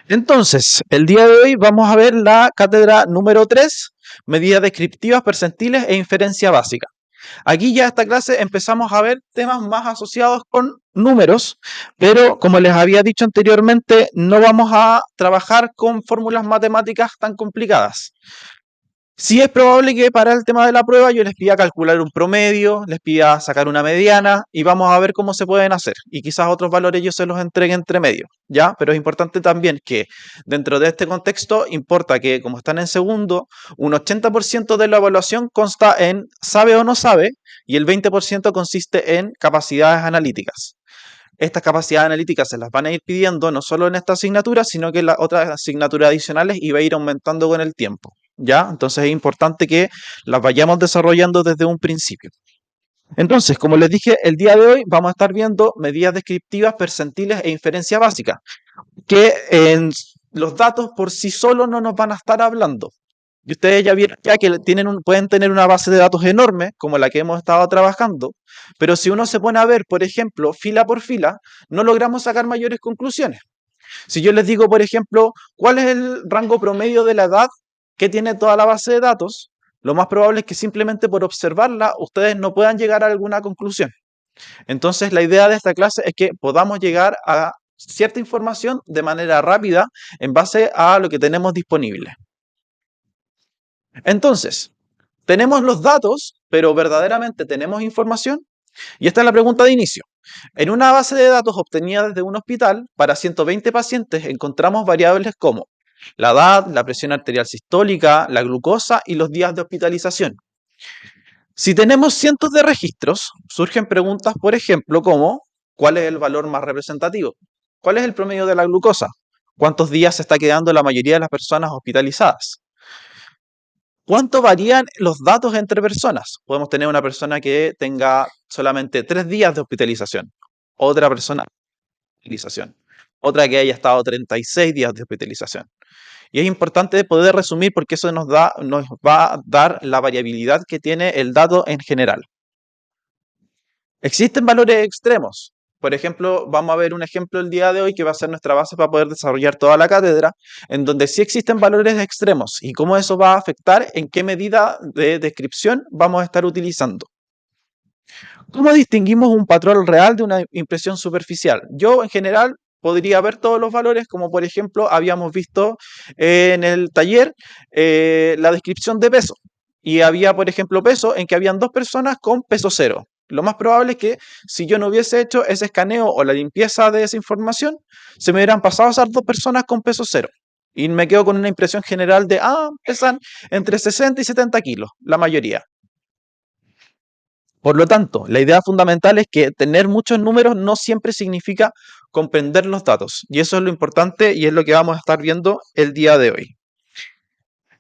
Entonces, el día de hoy vamos a ver la cátedra número 3, medidas descriptivas, percentiles e inferencia básica. Aquí ya esta clase empezamos a ver temas más asociados con números, pero como les había dicho anteriormente, no vamos a trabajar con fórmulas matemáticas tan complicadas. Sí es probable que para el tema de la prueba yo les pida calcular un promedio, les pida sacar una mediana y vamos a ver cómo se pueden hacer. Y quizás otros valores yo se los entregue entre medio, ¿ya? Pero es importante también que dentro de este contexto importa que como están en segundo, un 80% de la evaluación consta en sabe o no sabe y el 20% consiste en capacidades analíticas. Estas capacidades analíticas se las van a ir pidiendo no solo en esta asignatura, sino que en las otras asignaturas adicionales y va a ir aumentando con el tiempo. ¿Ya? Entonces es importante que las vayamos desarrollando desde un principio. Entonces, como les dije, el día de hoy vamos a estar viendo medidas descriptivas, percentiles e inferencia básica, que en los datos por sí solos no nos van a estar hablando. Y ustedes ya vieron ya que pueden tener una base de datos enorme, como la que hemos estado trabajando, pero si uno se pone a ver, por ejemplo, fila por fila, no logramos sacar mayores conclusiones. Si yo les digo, por ejemplo, cuál es el rango promedio de la edad que tiene toda la base de datos, lo más probable es que simplemente por observarla ustedes no puedan llegar a alguna conclusión. Entonces, la idea de esta clase es que podamos llegar a cierta información de manera rápida en base a lo que tenemos disponible. Entonces, tenemos los datos, pero verdaderamente tenemos información. Y esta es la pregunta de inicio. En una base de datos obtenida desde un hospital, para 120 pacientes encontramos variables como la edad, la presión arterial sistólica, la glucosa y los días de hospitalización. Si tenemos cientos de registros, surgen preguntas, por ejemplo, como ¿cuál es el valor más representativo? ¿Cuál es el promedio de la glucosa? ¿Cuántos días se está quedando la mayoría de las personas hospitalizadas? ¿Cuánto varían los datos entre personas? Podemos tener una persona que tenga solamente 3 días de hospitalización, otra persona de hospitalización, otra que haya estado 36 días de hospitalización. Y es importante poder resumir porque eso nos va a dar la variabilidad que tiene el dato en general. Existen valores extremos. Por ejemplo, vamos a ver un ejemplo el día de hoy que va a ser nuestra base para poder desarrollar toda la cátedra, en donde sí existen valores extremos y cómo eso va a afectar en qué medida de descripción vamos a estar utilizando. ¿Cómo distinguimos un patrón real de una impresión superficial? Yo, en general, podría ver todos los valores, como por ejemplo habíamos visto en el taller la descripción de peso. Y había, por ejemplo, peso en que habían 2 personas con peso cero. Lo más probable es que si yo no hubiese hecho ese escaneo o la limpieza de esa información, se me hubieran pasado esas 2 personas con peso cero. Y me quedo con una impresión general de, pesan entre 60 y 70 kilos, la mayoría. Por lo tanto, la idea fundamental es que tener muchos números no siempre significa comprender los datos. Y eso es lo importante y es lo que vamos a estar viendo el día de hoy.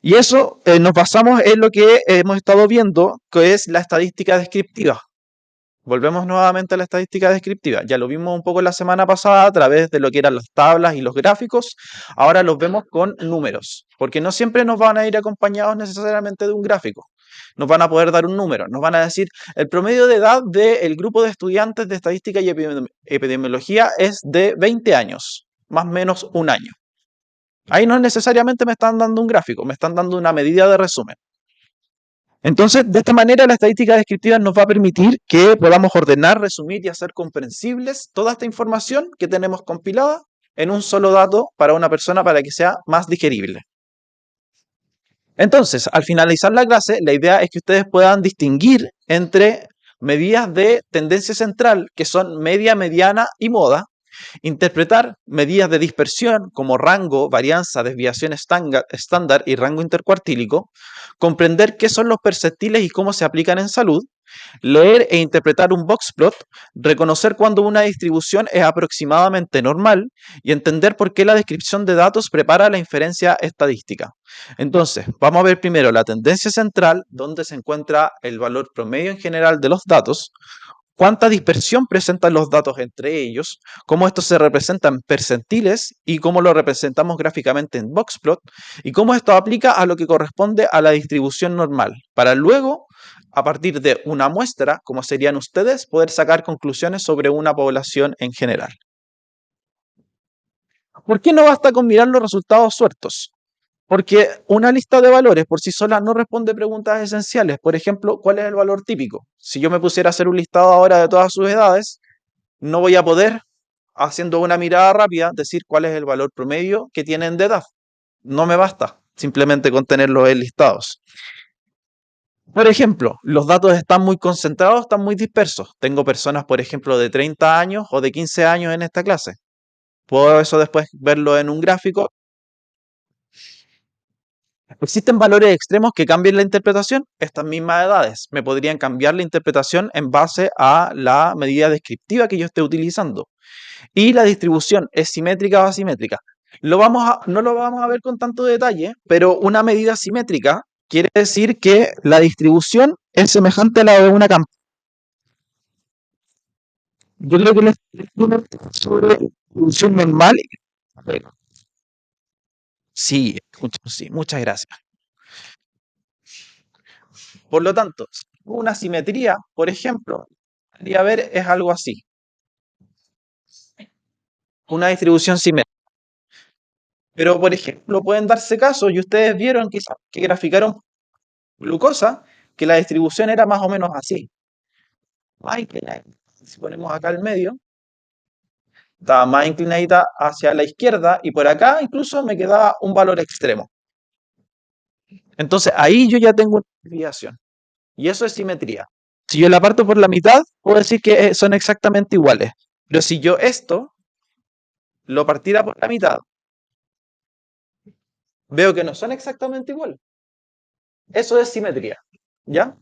Y eso nos basamos en lo que hemos estado viendo, que es la estadística descriptiva. Volvemos nuevamente a la estadística descriptiva. Ya lo vimos un poco la semana pasada a través de lo que eran las tablas y los gráficos. Ahora los vemos con números, porque no siempre nos van a ir acompañados necesariamente de un gráfico. Nos van a poder dar un número, nos van a decir el promedio de edad del grupo de estudiantes de estadística y epidemiología es de 20 años, más o menos un año. Ahí no necesariamente me están dando un gráfico, me están dando una medida de resumen. Entonces, de esta manera, la estadística descriptiva nos va a permitir que podamos ordenar, resumir y hacer comprensibles toda esta información que tenemos compilada en un solo dato para una persona para que sea más digerible. Entonces, al finalizar la clase, la idea es que ustedes puedan distinguir entre medidas de tendencia central, que son media, mediana y moda, interpretar medidas de dispersión como rango, varianza, desviación estándar y rango intercuartílico, comprender qué son los perceptiles y cómo se aplican en salud, leer e interpretar un boxplot, reconocer cuando una distribución es aproximadamente normal y entender por qué la descripción de datos prepara la inferencia estadística. Entonces, vamos a ver primero la tendencia central, donde se encuentra el valor promedio en general de los datos, cuánta dispersión presentan los datos entre ellos, cómo esto se representa en percentiles y cómo lo representamos gráficamente en boxplot y cómo esto aplica a lo que corresponde a la distribución normal, para luego, a partir de una muestra, como serían ustedes, poder sacar conclusiones sobre una población en general. ¿Por qué no basta con mirar los resultados sueltos? Porque una lista de valores por sí sola no responde preguntas esenciales. Por ejemplo, ¿cuál es el valor típico? Si yo me pusiera a hacer un listado ahora de todas sus edades, no voy a poder, haciendo una mirada rápida, decir cuál es el valor promedio que tienen de edad. No me basta simplemente con tenerlos enlistados. Por ejemplo, los datos están muy concentrados, están muy dispersos. Tengo personas, por ejemplo, de 30 años o de 15 años en esta clase. Puedo eso después verlo en un gráfico. ¿Existen valores extremos que cambien la interpretación? Estas mismas edades me podrían cambiar la interpretación en base a la medida descriptiva que yo esté utilizando. Y la distribución es simétrica o asimétrica. No lo vamos a ver con tanto detalle, pero una medida simétrica quiere decir que la distribución es semejante a la de una campana. Yo creo que la distribución normal. Sí, sí, muchas gracias. Por lo tanto, una simetría, por ejemplo, podría ver es algo así. Una distribución simétrica. Pero, por ejemplo, pueden darse casos, y ustedes vieron que graficaron glucosa, que la distribución era más o menos así. Si ponemos acá el medio, estaba más inclinadita hacia la izquierda, y por acá incluso me quedaba un valor extremo. Entonces ahí yo ya tengo una desviación. Y eso es simetría. Si yo la parto por la mitad, puedo decir que son exactamente iguales. Pero si yo esto lo partiera por la mitad, veo que no son exactamente iguales. Eso es simetría. ¿Ya?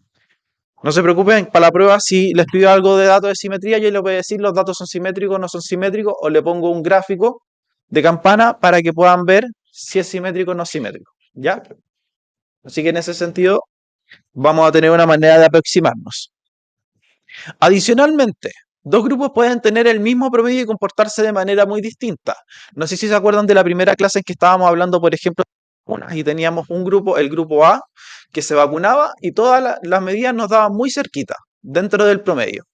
No se preocupen, para la prueba, si les pido algo de datos de simetría, yo les voy a decir los datos son simétricos, no son simétricos, o le pongo un gráfico de campana para que puedan ver si es simétrico o no simétrico. ¿Ya? Así que en ese sentido, vamos a tener una manera de aproximarnos. Adicionalmente, dos grupos pueden tener el mismo promedio y comportarse de manera muy distinta. No sé si se acuerdan de la primera clase en que estábamos hablando, por ejemplo, y teníamos un grupo, el grupo A, que se vacunaba y todas las medidas nos daban muy cerquita, dentro del promedio.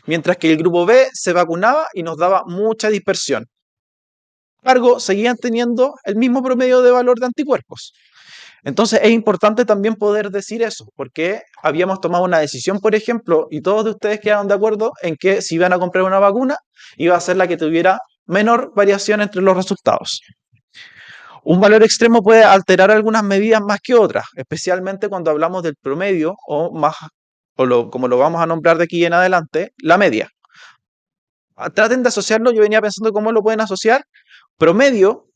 Mientras que el grupo B se vacunaba y nos daba mucha dispersión. Sin embargo, seguían teniendo el mismo promedio de valor de anticuerpos. Entonces es importante también poder decir eso, porque habíamos tomado una decisión, por ejemplo, y todos de ustedes quedaron de acuerdo en que si iban a comprar una vacuna, iba a ser la que tuviera menor variación entre los resultados. Un valor extremo puede alterar algunas medidas más que otras, especialmente cuando hablamos del promedio o más, como lo vamos a nombrar de aquí en adelante, la media. Traten de asociarlo, yo venía pensando cómo lo pueden asociar. Promedio,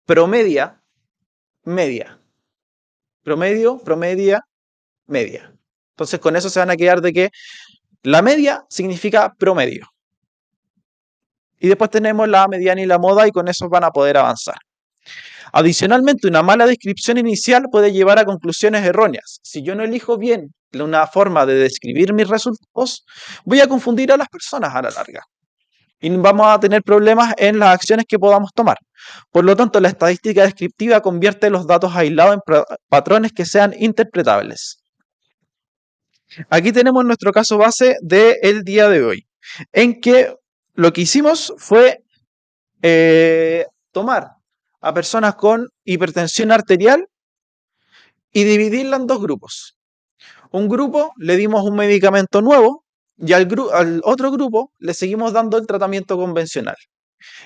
promedia, media. Promedio, promedia, media. Entonces con eso se van a quedar de que la media significa promedio. Y después tenemos la mediana y la moda y con eso van a poder avanzar. Adicionalmente, una mala descripción inicial puede llevar a conclusiones erróneas. Si yo no elijo bien una forma de describir mis resultados, voy a confundir a las personas a la larga. Y vamos a tener problemas en las acciones que podamos tomar. Por lo tanto, la estadística descriptiva convierte los datos aislados en patrones que sean interpretables. Aquí tenemos nuestro caso base del día de hoy, en que lo que hicimos fue tomar a personas con hipertensión arterial y dividirla en dos grupos. Un grupo le dimos un medicamento nuevo y al otro grupo le seguimos dando el tratamiento convencional.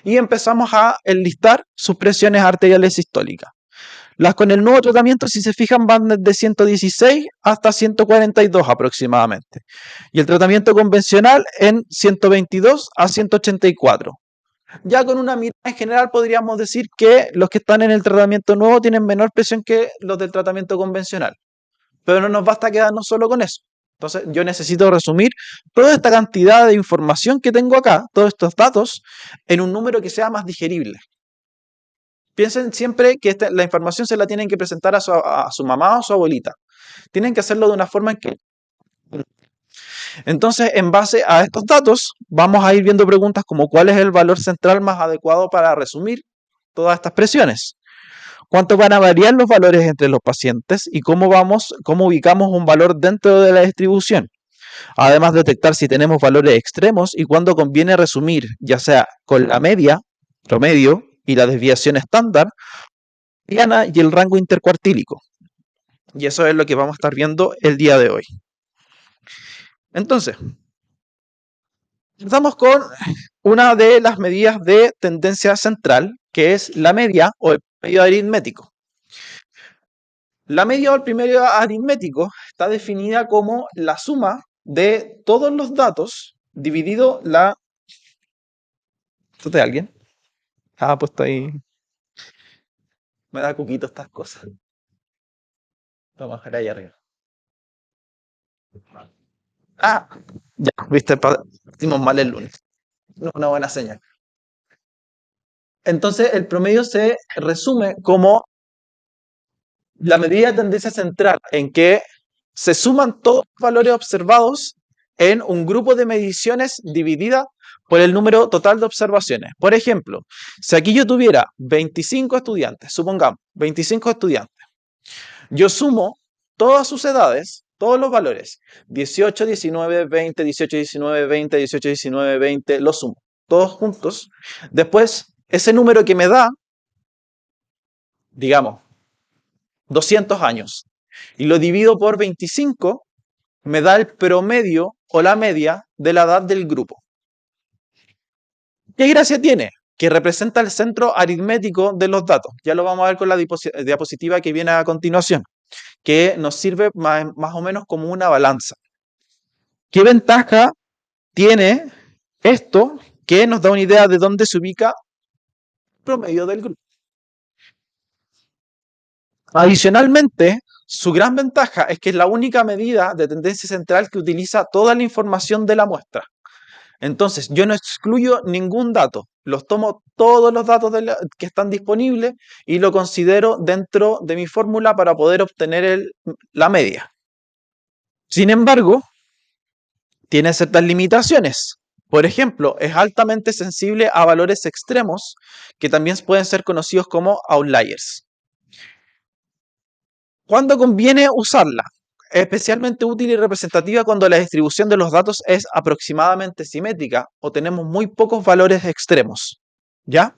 Y empezamos a enlistar sus presiones arteriales sistólicas. Las con el nuevo tratamiento, si se fijan, van desde 116 hasta 142 aproximadamente. Y el tratamiento convencional en 122 a 184. Ya con una mirada en general podríamos decir que los que están en el tratamiento nuevo tienen menor presión que los del tratamiento convencional. Pero no nos basta quedarnos solo con eso. Entonces yo necesito resumir toda esta cantidad de información que tengo acá, todos estos datos, en un número que sea más digerible. Piensen siempre que la información se la tienen que presentar a su mamá o a su abuelita. Tienen que hacerlo de una forma en que... Entonces, en base a estos datos, vamos a ir viendo preguntas como ¿cuál es el valor central más adecuado para resumir todas estas presiones? ¿Cuánto van a variar los valores entre los pacientes? ¿Y cómo ubicamos un valor dentro de la distribución? Además, detectar si tenemos valores extremos y cuándo conviene resumir, ya sea con la media, promedio, y la desviación estándar, mediana y el rango intercuartílico. Y eso es lo que vamos a estar viendo el día de hoy. Entonces, empezamos con una de las medidas de tendencia central, que es la media o el promedio aritmético. La media o el promedio aritmético está definida como la suma de todos los datos dividido la... ¿Esto es de alguien? Ah, puesto ahí. Me da cuquito estas cosas. Vamos a bajar ahí arriba. Ah, ya, viste, partimos mal el lunes. No es una buena señal. Entonces, el promedio se resume como la medida de tendencia central en que se suman todos los valores observados en un grupo de mediciones dividida por el número total de observaciones. Por ejemplo, si aquí yo tuviera 25 estudiantes, supongamos, 25 estudiantes, yo sumo todas sus edades, todos los valores, 18, 19, 20, 18, 19, 20, 18, 19, 20, los sumo, todos juntos. Después, ese número que me da, digamos, 200 años, y lo divido por 25, me da el promedio o la media de la edad del grupo. ¿Qué gracia tiene? Que representa el centro aritmético de los datos. Ya lo vamos a ver con la diapositiva que viene a continuación, que nos sirve más o menos como una balanza. ¿Qué ventaja tiene esto que nos da una idea de dónde se ubica el promedio del grupo? Adicionalmente, su gran ventaja es que es la única medida de tendencia central que utiliza toda la información de la muestra. Entonces, yo no excluyo ningún dato, los tomo todos los datos que están disponibles y lo considero dentro de mi fórmula para poder obtener la media. Sin embargo, tiene ciertas limitaciones. Por ejemplo, es altamente sensible a valores extremos que también pueden ser conocidos como outliers. ¿Cuándo conviene usarla? Especialmente útil y representativa cuando la distribución de los datos es aproximadamente simétrica o tenemos muy pocos valores extremos. ¿Ya?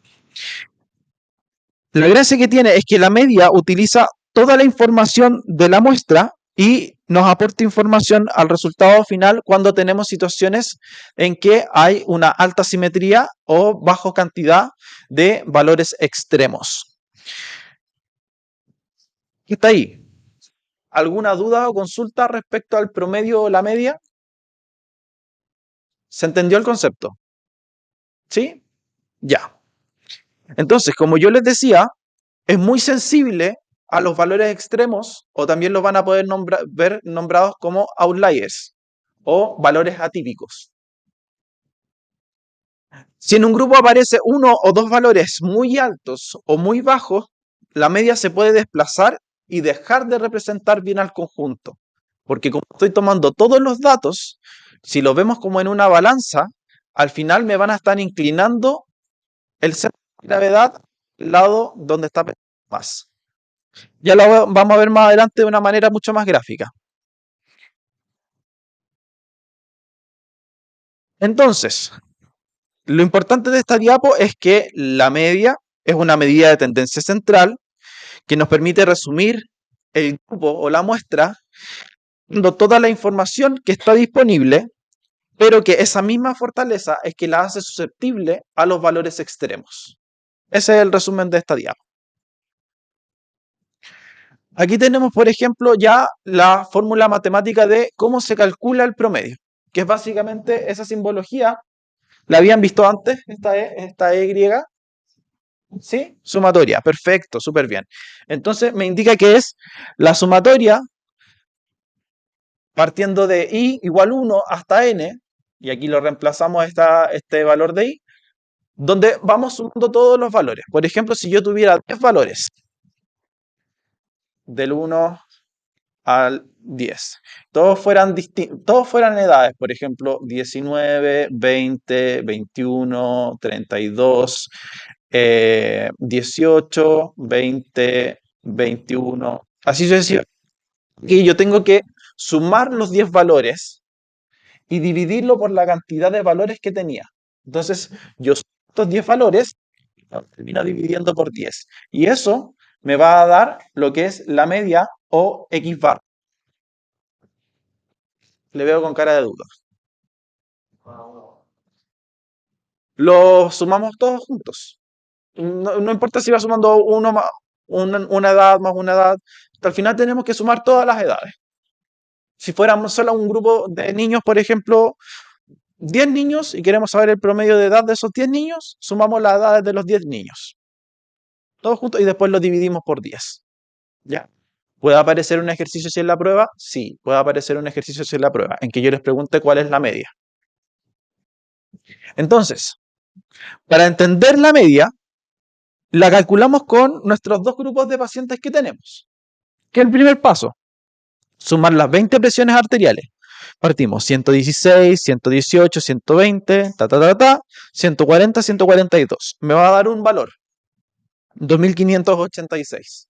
La gracia que tiene es que la media utiliza toda la información de la muestra y nos aporta información al resultado final cuando tenemos situaciones en que hay una alta simetría o baja cantidad de valores extremos. ¿Qué está ahí? ¿Alguna duda o consulta respecto al promedio o la media? ¿Se entendió el concepto? ¿Sí? Ya. Entonces, como yo les decía, es muy sensible a los valores extremos o también los van a poder ver nombrados como outliers o valores atípicos. Si en un grupo aparece uno o dos valores muy altos o muy bajos, la media se puede desplazar y dejar de representar bien al conjunto. Porque como estoy tomando todos los datos, si los vemos como en una balanza, al final me van a estar inclinando el centro de gravedad al lado donde está más. Ya lo vamos a ver más adelante de una manera mucho más gráfica. Entonces, lo importante de esta diapo es que la media es una medida de tendencia central que nos permite resumir el grupo o la muestra dando toda la información que está disponible, pero que esa misma fortaleza es que la hace susceptible a los valores extremos. Ese es el resumen de esta diapo. Aquí tenemos, por ejemplo, ya la fórmula matemática de cómo se calcula el promedio, que es básicamente esa simbología. ¿La habían visto antes, esta E griega? ¿Sí? Sumatoria, perfecto, súper bien. Entonces me indica que es la sumatoria partiendo de i igual 1 hasta n, y aquí lo reemplazamos este valor de i, donde vamos sumando todos los valores. Por ejemplo, si yo tuviera 10 valores, del 1 al 10. Todos fueran edades, por ejemplo, 19, 20, 21, 32, 18, 20, 21, así sucesivamente. Y yo tengo que sumar los 10 valores y dividirlo por la cantidad de valores que tenía. Entonces, yo sumo estos 10 valores termino dividiendo por 10. Y eso me va a dar lo que es la media o X bar. Le veo con cara de duda. Lo sumamos todos juntos. No importa si va sumando uno más, una edad más una edad. Al final tenemos que sumar todas las edades. Si fuéramos solo un grupo de niños, por ejemplo, 10 niños y queremos saber el promedio de edad de esos 10 niños, sumamos las edades de los 10 niños. Todos juntos y después lo dividimos por 10. ¿Ya? ¿Puede aparecer un ejercicio si es la prueba? Sí, puede aparecer un ejercicio si es la prueba, en que yo les pregunte cuál es la media. Entonces, para entender la media, la calculamos con nuestros dos grupos de pacientes que tenemos. ¿Qué es el primer paso? Sumar las 20 presiones arteriales. Partimos 116, 118, 120, 140, 142. Me va a dar un valor, 2586.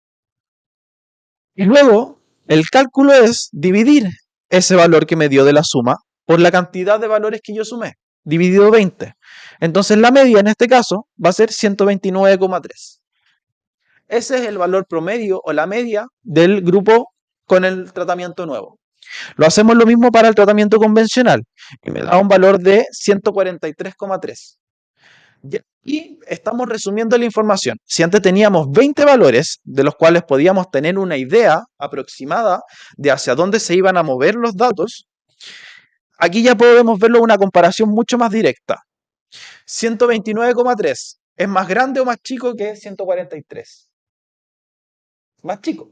Y luego, el cálculo es dividir ese valor que me dio de la suma por la cantidad de valores que yo sumé, dividido 20. Entonces la media en este caso va a ser 129,3. Ese es el valor promedio o la media del grupo con el tratamiento nuevo. Lo hacemos lo mismo para el tratamiento convencional y me da un valor de 143,3. Y estamos resumiendo la información. Si antes teníamos 20 valores, de los cuales podíamos tener una idea aproximada de hacia dónde se iban a mover los datos, aquí ya podemos verlo en una comparación mucho más directa. 129,3 ¿es más grande o más chico que 143? Más chico.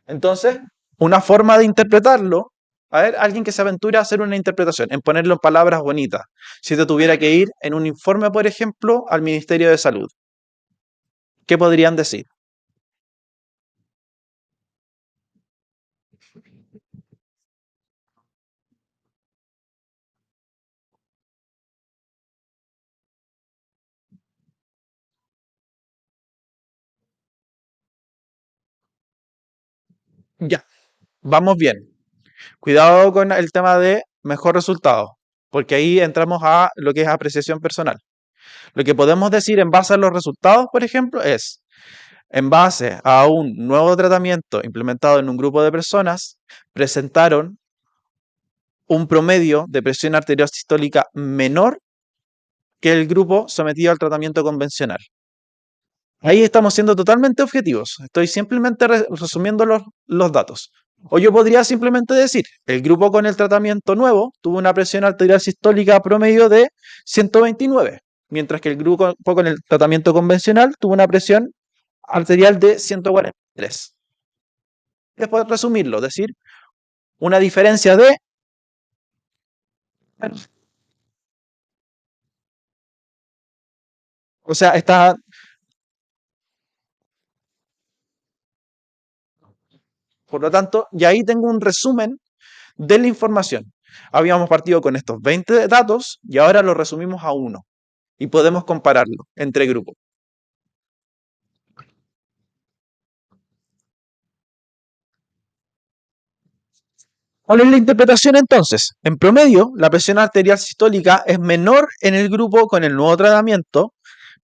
Entonces, una forma de interpretarlo, a ver, alguien que se aventura a hacer una interpretación, en ponerlo en palabras bonitas, si te tuviera que ir en un informe, por ejemplo, al Ministerio de Salud, ¿qué podrían decir? Ya, vamos bien. Cuidado con el tema de mejor resultado, porque ahí entramos a lo que es apreciación personal. Lo que podemos decir en base a los resultados, por ejemplo, es, en base a un nuevo tratamiento implementado en un grupo de personas, presentaron un promedio de presión arterial sistólica menor que el grupo sometido al tratamiento convencional. Ahí estamos siendo totalmente objetivos. Estoy simplemente resumiendo los datos. O yo podría simplemente decir, el grupo con el tratamiento nuevo tuvo una presión arterial sistólica promedio de 129, mientras que el grupo con el tratamiento convencional tuvo una presión arterial de 143. Después resumirlo, decir, una diferencia de... O sea, está... Por lo tanto, y ahí tengo un resumen de la información. Habíamos partido con estos 20 datos y ahora los resumimos a uno y podemos compararlo entre grupos. ¿Cuál es la interpretación entonces? En promedio, la presión arterial sistólica es menor en el grupo con el nuevo tratamiento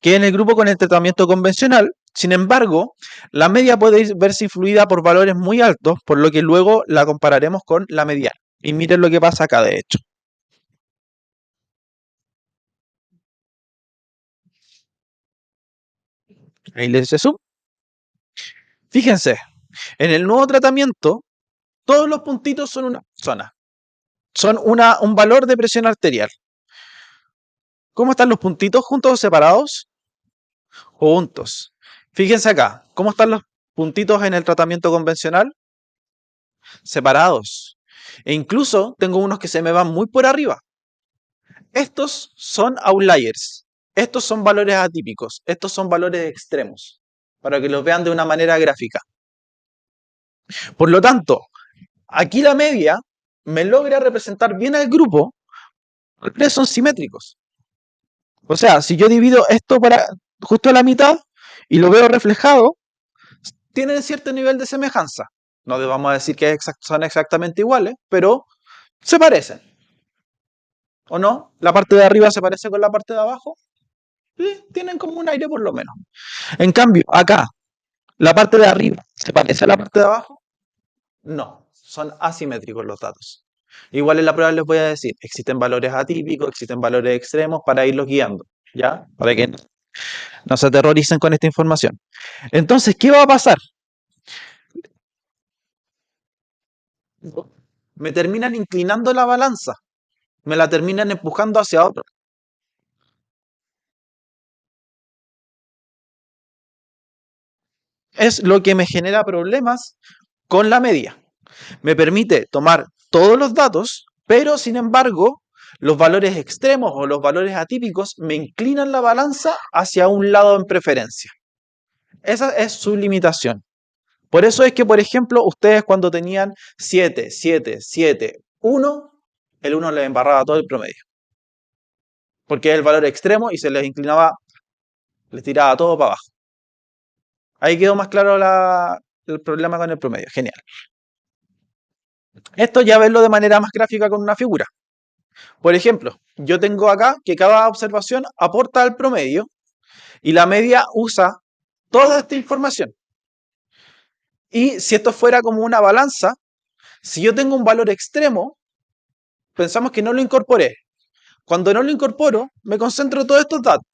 que en el grupo con el tratamiento convencional. Sin embargo, la media puede verse influida por valores muy altos, por lo que luego la compararemos con la mediana. Y miren lo que pasa acá, de hecho. Ahí les hice zoom. Fíjense, en el nuevo tratamiento, todos los puntitos son una zona. Son un valor de presión arterial. ¿Cómo están los puntitos? ¿Juntos o separados? Juntos. Fíjense acá, ¿cómo están los puntitos en el tratamiento convencional? Separados. E incluso tengo unos que se me van muy por arriba. Estos son outliers. Estos son valores atípicos. Estos son valores extremos. Para que los vean de una manera gráfica. Por lo tanto, aquí la media me logra representar bien al grupo. Los tres son simétricos. O sea, si yo divido esto para justo a la mitad y lo veo reflejado, tienen cierto nivel de semejanza. No vamos a decir que son exactamente iguales, pero se parecen. ¿O no? La parte de arriba se parece con la parte de abajo. Sí, tienen como un aire por lo menos. En cambio, acá, la parte de arriba se parece a la parte de abajo. No, son asimétricos los datos. Igual en la prueba les voy a decir, existen valores atípicos, existen valores extremos para irlos guiando, ¿ya? Para que no se aterroricen con esta información. Entonces, ¿qué va a pasar? Me terminan inclinando la balanza, me la terminan empujando hacia otro. Es lo que me genera problemas con la media. Me permite tomar todos los datos, pero sin embargo, los valores extremos o los valores atípicos me inclinan la balanza hacia un lado en preferencia. Esa es su limitación. Por eso es que, por ejemplo, ustedes cuando tenían 7, 7, 7, 1, el 1 les embarraba todo el promedio. Porque es el valor extremo y se les inclinaba, les tiraba todo para abajo. Ahí quedó más claro el problema con el promedio. Genial. Esto ya verlo de manera más gráfica con una figura. Por ejemplo, yo tengo acá que cada observación aporta al promedio y la media usa toda esta información. Y si esto fuera como una balanza, si yo tengo un valor extremo, pensamos que no lo incorporé. Cuando no lo incorporo, me concentro en todos estos datos.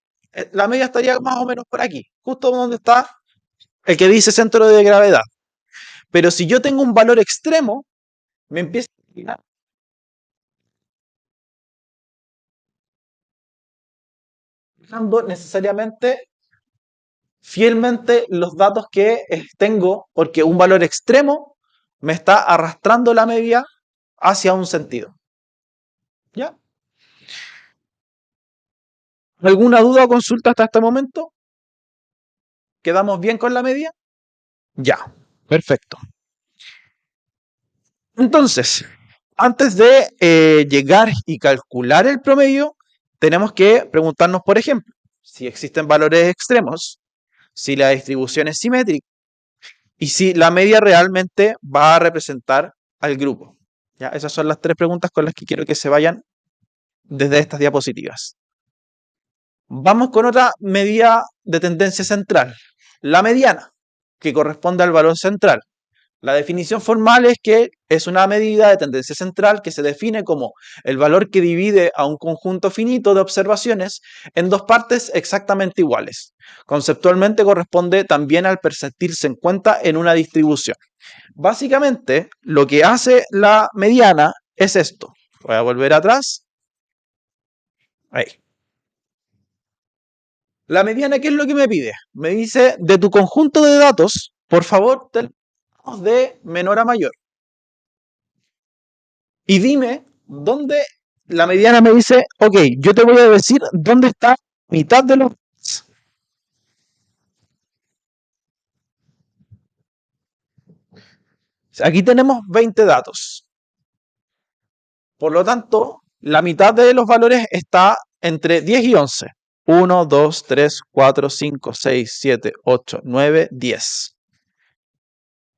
La media estaría más o menos por aquí, justo donde está el que dice centro de gravedad. Pero si yo tengo un valor extremo, me empieza a inclinar necesariamente fielmente los datos que tengo, porque un valor extremo me está arrastrando la media hacia un sentido. ¿Ya? ¿Alguna duda o consulta hasta este momento? ¿Quedamos bien con la media? Ya, perfecto. Entonces, antes de llegar y calcular el promedio, tenemos que preguntarnos, por ejemplo, si existen valores extremos, si la distribución es simétrica y si la media realmente va a representar al grupo. ¿Ya? Esas son las tres preguntas con las que quiero que se vayan desde estas diapositivas. Vamos con otra medida de tendencia central, la mediana, que corresponde al valor central. La definición formal es que es una medida de tendencia central que se define como el valor que divide a un conjunto finito de observaciones en dos partes exactamente iguales. Conceptualmente corresponde también al percentil 50 en una distribución. Básicamente, lo que hace la mediana es esto. Voy a volver atrás. Ahí. La mediana, ¿qué es lo que me pide? Me dice, de tu conjunto de datos, por favor, de menor a mayor. Y dime dónde la mediana me dice, ok, yo te voy a decir dónde está mitad de los... Aquí tenemos 20 datos. Por lo tanto, la mitad de los valores está entre 10 y 11. 1, 2, 3, 4, 5, 6, 7, 8, 9, 10.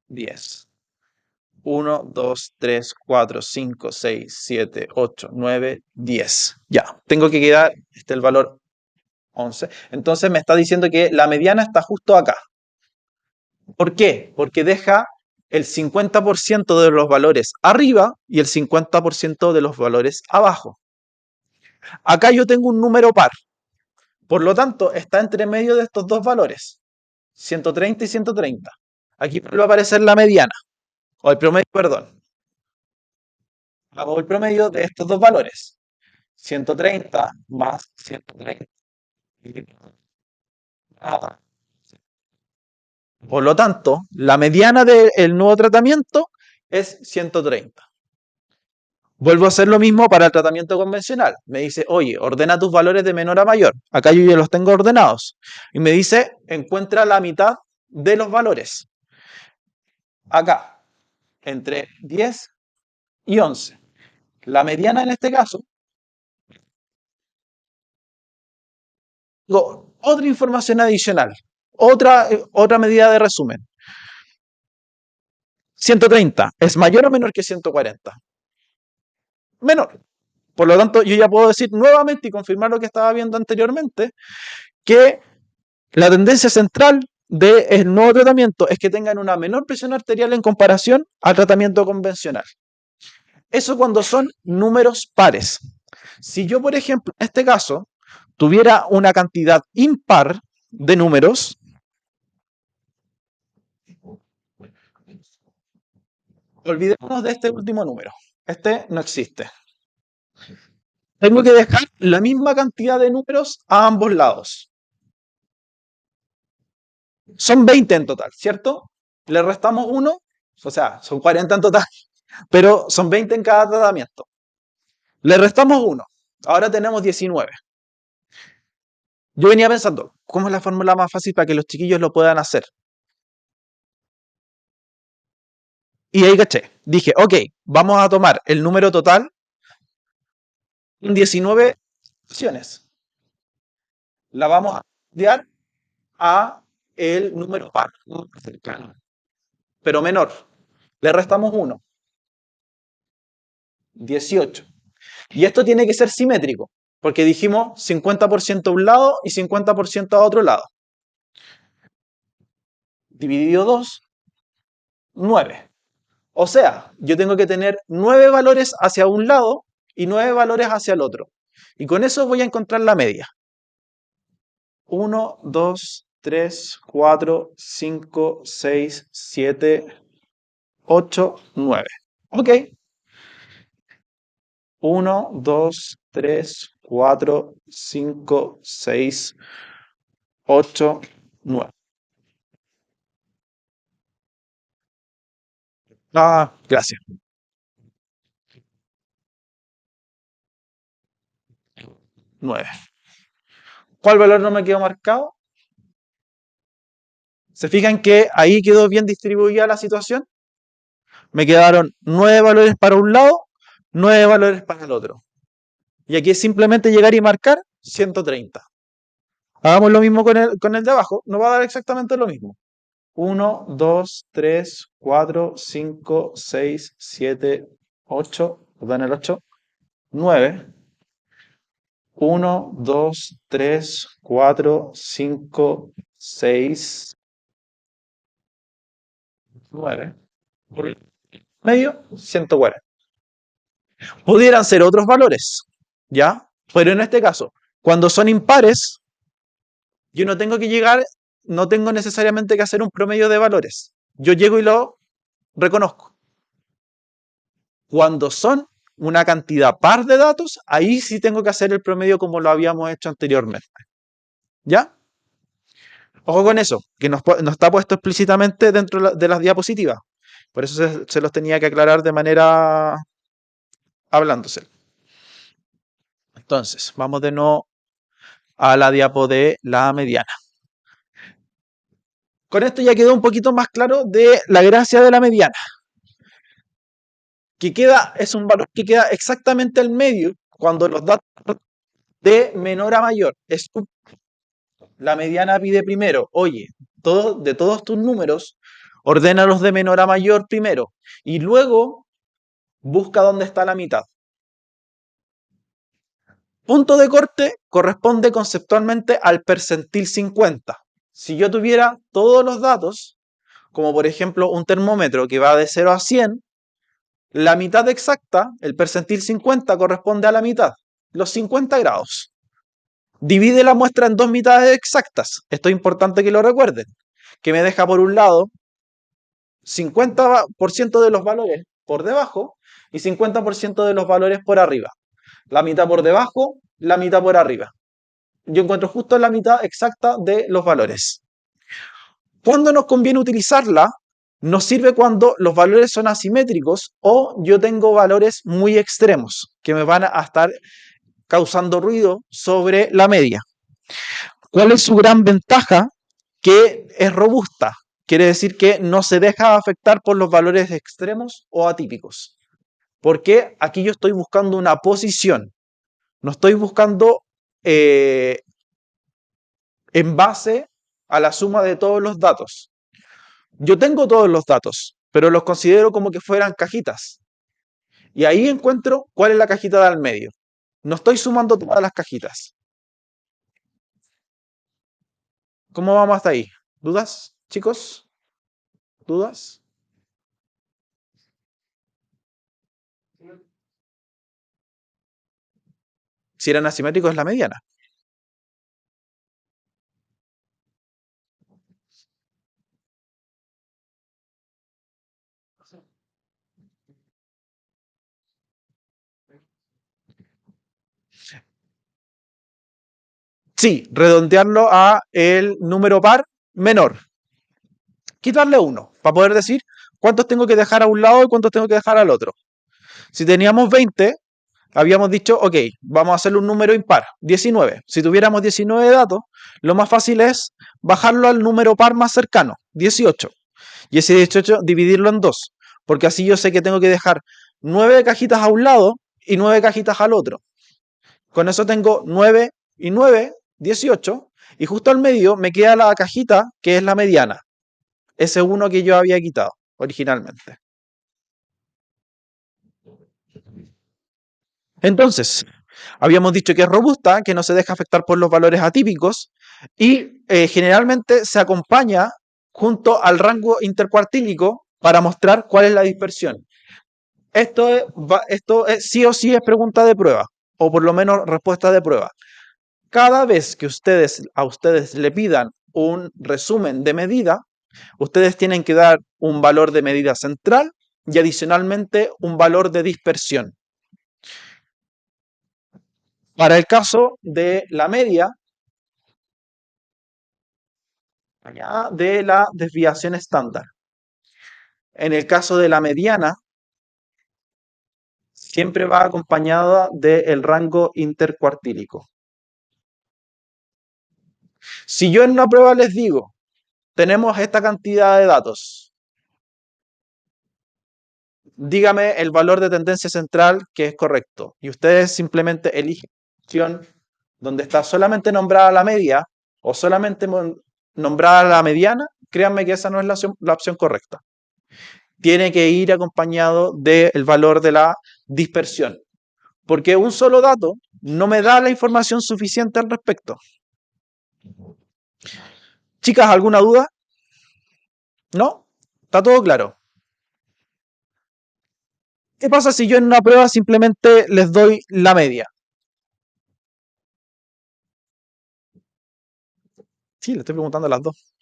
10. 1, 2, 3, 4, 5, 6, 7, 8, 9, 10. Ya, tengo que quedar el valor 11. Entonces me está diciendo que la mediana está justo acá. ¿Por qué? Porque deja el 50% de los valores arriba y el 50% de los valores abajo. Acá yo tengo un número par. Por lo tanto, está entre medio de estos dos valores. 130 y 130. Aquí va a aparecer la mediana. O el promedio, perdón. Hago el promedio de estos dos valores. 130 más 130. Por lo tanto, la mediana del nuevo tratamiento es 130. Vuelvo a hacer lo mismo para el tratamiento convencional. Me dice, oye, ordena tus valores de menor a mayor. Acá yo ya los tengo ordenados. Y me dice, encuentra la mitad de los valores. Acá, entre 10 y 11. La mediana en este caso, tengo otra información adicional. Otra medida de resumen. 130 es mayor o menor que 140. Menor. Por lo tanto, yo ya puedo decir nuevamente y confirmar lo que estaba viendo anteriormente, que la tendencia central del nuevo tratamiento es que tengan una menor presión arterial en comparación al tratamiento convencional. Eso cuando son números pares. Si yo, por ejemplo, en este caso, tuviera una cantidad impar de números, olvidémonos de este último número. Este no existe. Tengo que dejar la misma cantidad de números a ambos lados. Son 20 en total, ¿cierto? Le restamos 1, o sea, son 40 en total, pero son 20 en cada tratamiento. Le restamos 1, ahora tenemos 19. Yo venía pensando, ¿cómo es la fórmula más fácil para que los chiquillos lo puedan hacer? Y ahí caché. Dije, ok, vamos a tomar el número total en 19 opciones. La vamos a cambiar a el número par, pero menor. Le restamos 1, 18. Y esto tiene que ser simétrico, porque dijimos 50% a un lado y 50% a otro lado. Dividido 2, 9. O sea, yo tengo que tener 9 valores hacia un lado y 9 valores hacia el otro. Y con eso voy a encontrar la media. 1, 2, 3, 4, 5, 6, 7, 8, 9. Ok. 1, 2, 3, 4, 5, 6, 8, 9. Ah, gracias. 9. ¿Cuál valor no me quedó marcado? ¿Se fijan que ahí quedó bien distribuida la situación? Me quedaron 9 valores para un lado, 9 valores para el otro. Y aquí es simplemente llegar y marcar 130. Hagamos lo mismo con el de abajo, nos va a dar exactamente lo mismo. 1, 2, 3, 4, 5, 6, 7, 8, perdón, el 8, 9. 1, 2, 3, 4, 5, 6, 9. Por el medio, 140. Pudieran ser otros valores, ¿ya? Pero en este caso, cuando son impares, yo no tengo que llegar, no tengo necesariamente que hacer un promedio de valores. Yo llego y lo reconozco. Cuando son una cantidad par de datos, ahí sí tengo que hacer el promedio como lo habíamos hecho anteriormente. ¿Ya? Ojo con eso, que no está puesto explícitamente dentro de las diapositivas. Por eso se los tenía que aclarar de manera hablándose. Entonces, vamos de nuevo a la diapo de la mediana. Con esto ya quedó un poquito más claro de la gracia de la mediana. Es un valor que queda exactamente al medio cuando los datos de menor a mayor. La mediana pide primero, oye, de todos tus números, ordénalos de menor a mayor primero y luego busca dónde está la mitad. Punto de corte corresponde conceptualmente al percentil 50. Si yo tuviera todos los datos, como por ejemplo un termómetro que va de 0 a 100, la mitad exacta, el percentil 50, corresponde a la mitad, los 50 grados. Divide la muestra en dos mitades exactas. Esto es importante que lo recuerden. Que me deja por un lado 50% de los valores por debajo y 50% de los valores por arriba. La mitad por debajo, la mitad por arriba. Yo encuentro justo la mitad exacta de los valores. ¿Cuándo nos conviene utilizarla? Nos sirve cuando los valores son asimétricos o yo tengo valores muy extremos que me van a estar causando ruido sobre la media. ¿Cuál es su gran ventaja? Que es robusta. Quiere decir que no se deja afectar por los valores extremos o atípicos. Porque aquí yo estoy buscando una posición. No estoy buscando en base a la suma de todos los datos. Yo tengo todos los datos, pero los considero como que fueran cajitas. Y ahí encuentro cuál es la cajita de al medio. No estoy sumando todas las cajitas. ¿Cómo vamos hasta ahí? ¿Dudas, chicos? ¿Dudas? Si eran asimétricos es la mediana. Sí, redondearlo a el número par menor. Quitarle uno para poder decir cuántos tengo que dejar a un lado y cuántos tengo que dejar al otro. Si teníamos 20, habíamos dicho, ok, vamos a hacerle un número impar, 19. Si tuviéramos 19 datos, lo más fácil es bajarlo al número par más cercano, 18. Y ese 18 dividirlo en dos, porque así yo sé que tengo que dejar 9 cajitas a un lado y 9 cajitas al otro. Con eso tengo 9 y 9, 18, y justo al medio me queda la cajita que es la mediana, ese 1 que yo había quitado originalmente. Entonces, habíamos dicho que es robusta, que no se deja afectar por los valores atípicos y generalmente se acompaña junto al rango intercuartílico para mostrar cuál es la dispersión. Esto es sí o sí es pregunta de prueba, o por lo menos respuesta de prueba. Cada vez que a ustedes le pidan un resumen de medida, ustedes tienen que dar un valor de medida central y adicionalmente un valor de dispersión. Para el caso de la media, de la desviación estándar. En el caso de la mediana, siempre va acompañada del rango intercuartílico. Si yo en una prueba les digo, tenemos esta cantidad de datos, dígame el valor de tendencia central que es correcto. Y ustedes simplemente eligen la opción donde está solamente nombrada la media o solamente nombrada la mediana, créanme que esa no es la opción correcta. Tiene que ir acompañado del valor de la dispersión, porque un solo dato no me da la información suficiente al respecto. Chicas, ¿alguna duda? ¿No? ¿Está todo claro? ¿Qué pasa si yo en una prueba simplemente les doy la media? Sí, le estoy preguntando a las dos.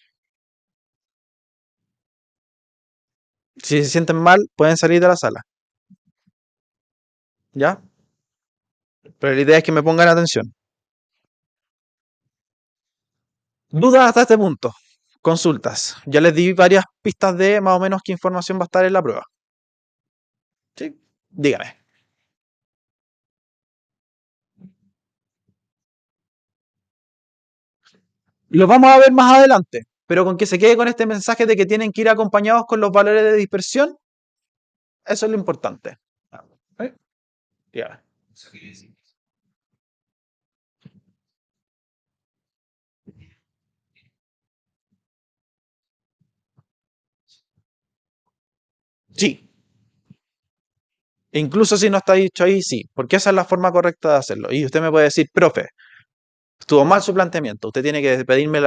Si se sienten mal, pueden salir de la sala. ¿Ya? Pero la idea es que me pongan atención. ¿Dudas hasta este punto? Consultas. Ya les di varias pistas de más o menos qué información va a estar en la prueba. ¿Sí? Dígame. Los vamos a ver más adelante, pero con que se quede con este mensaje de que tienen que ir acompañados con los valores de dispersión, eso es lo importante. ¿Eh? Dígame. Sí. Incluso si no está dicho ahí, sí, porque esa es la forma correcta de hacerlo. Y usted me puede decir, profe, estuvo mal su planteamiento. Usted tiene que pedirme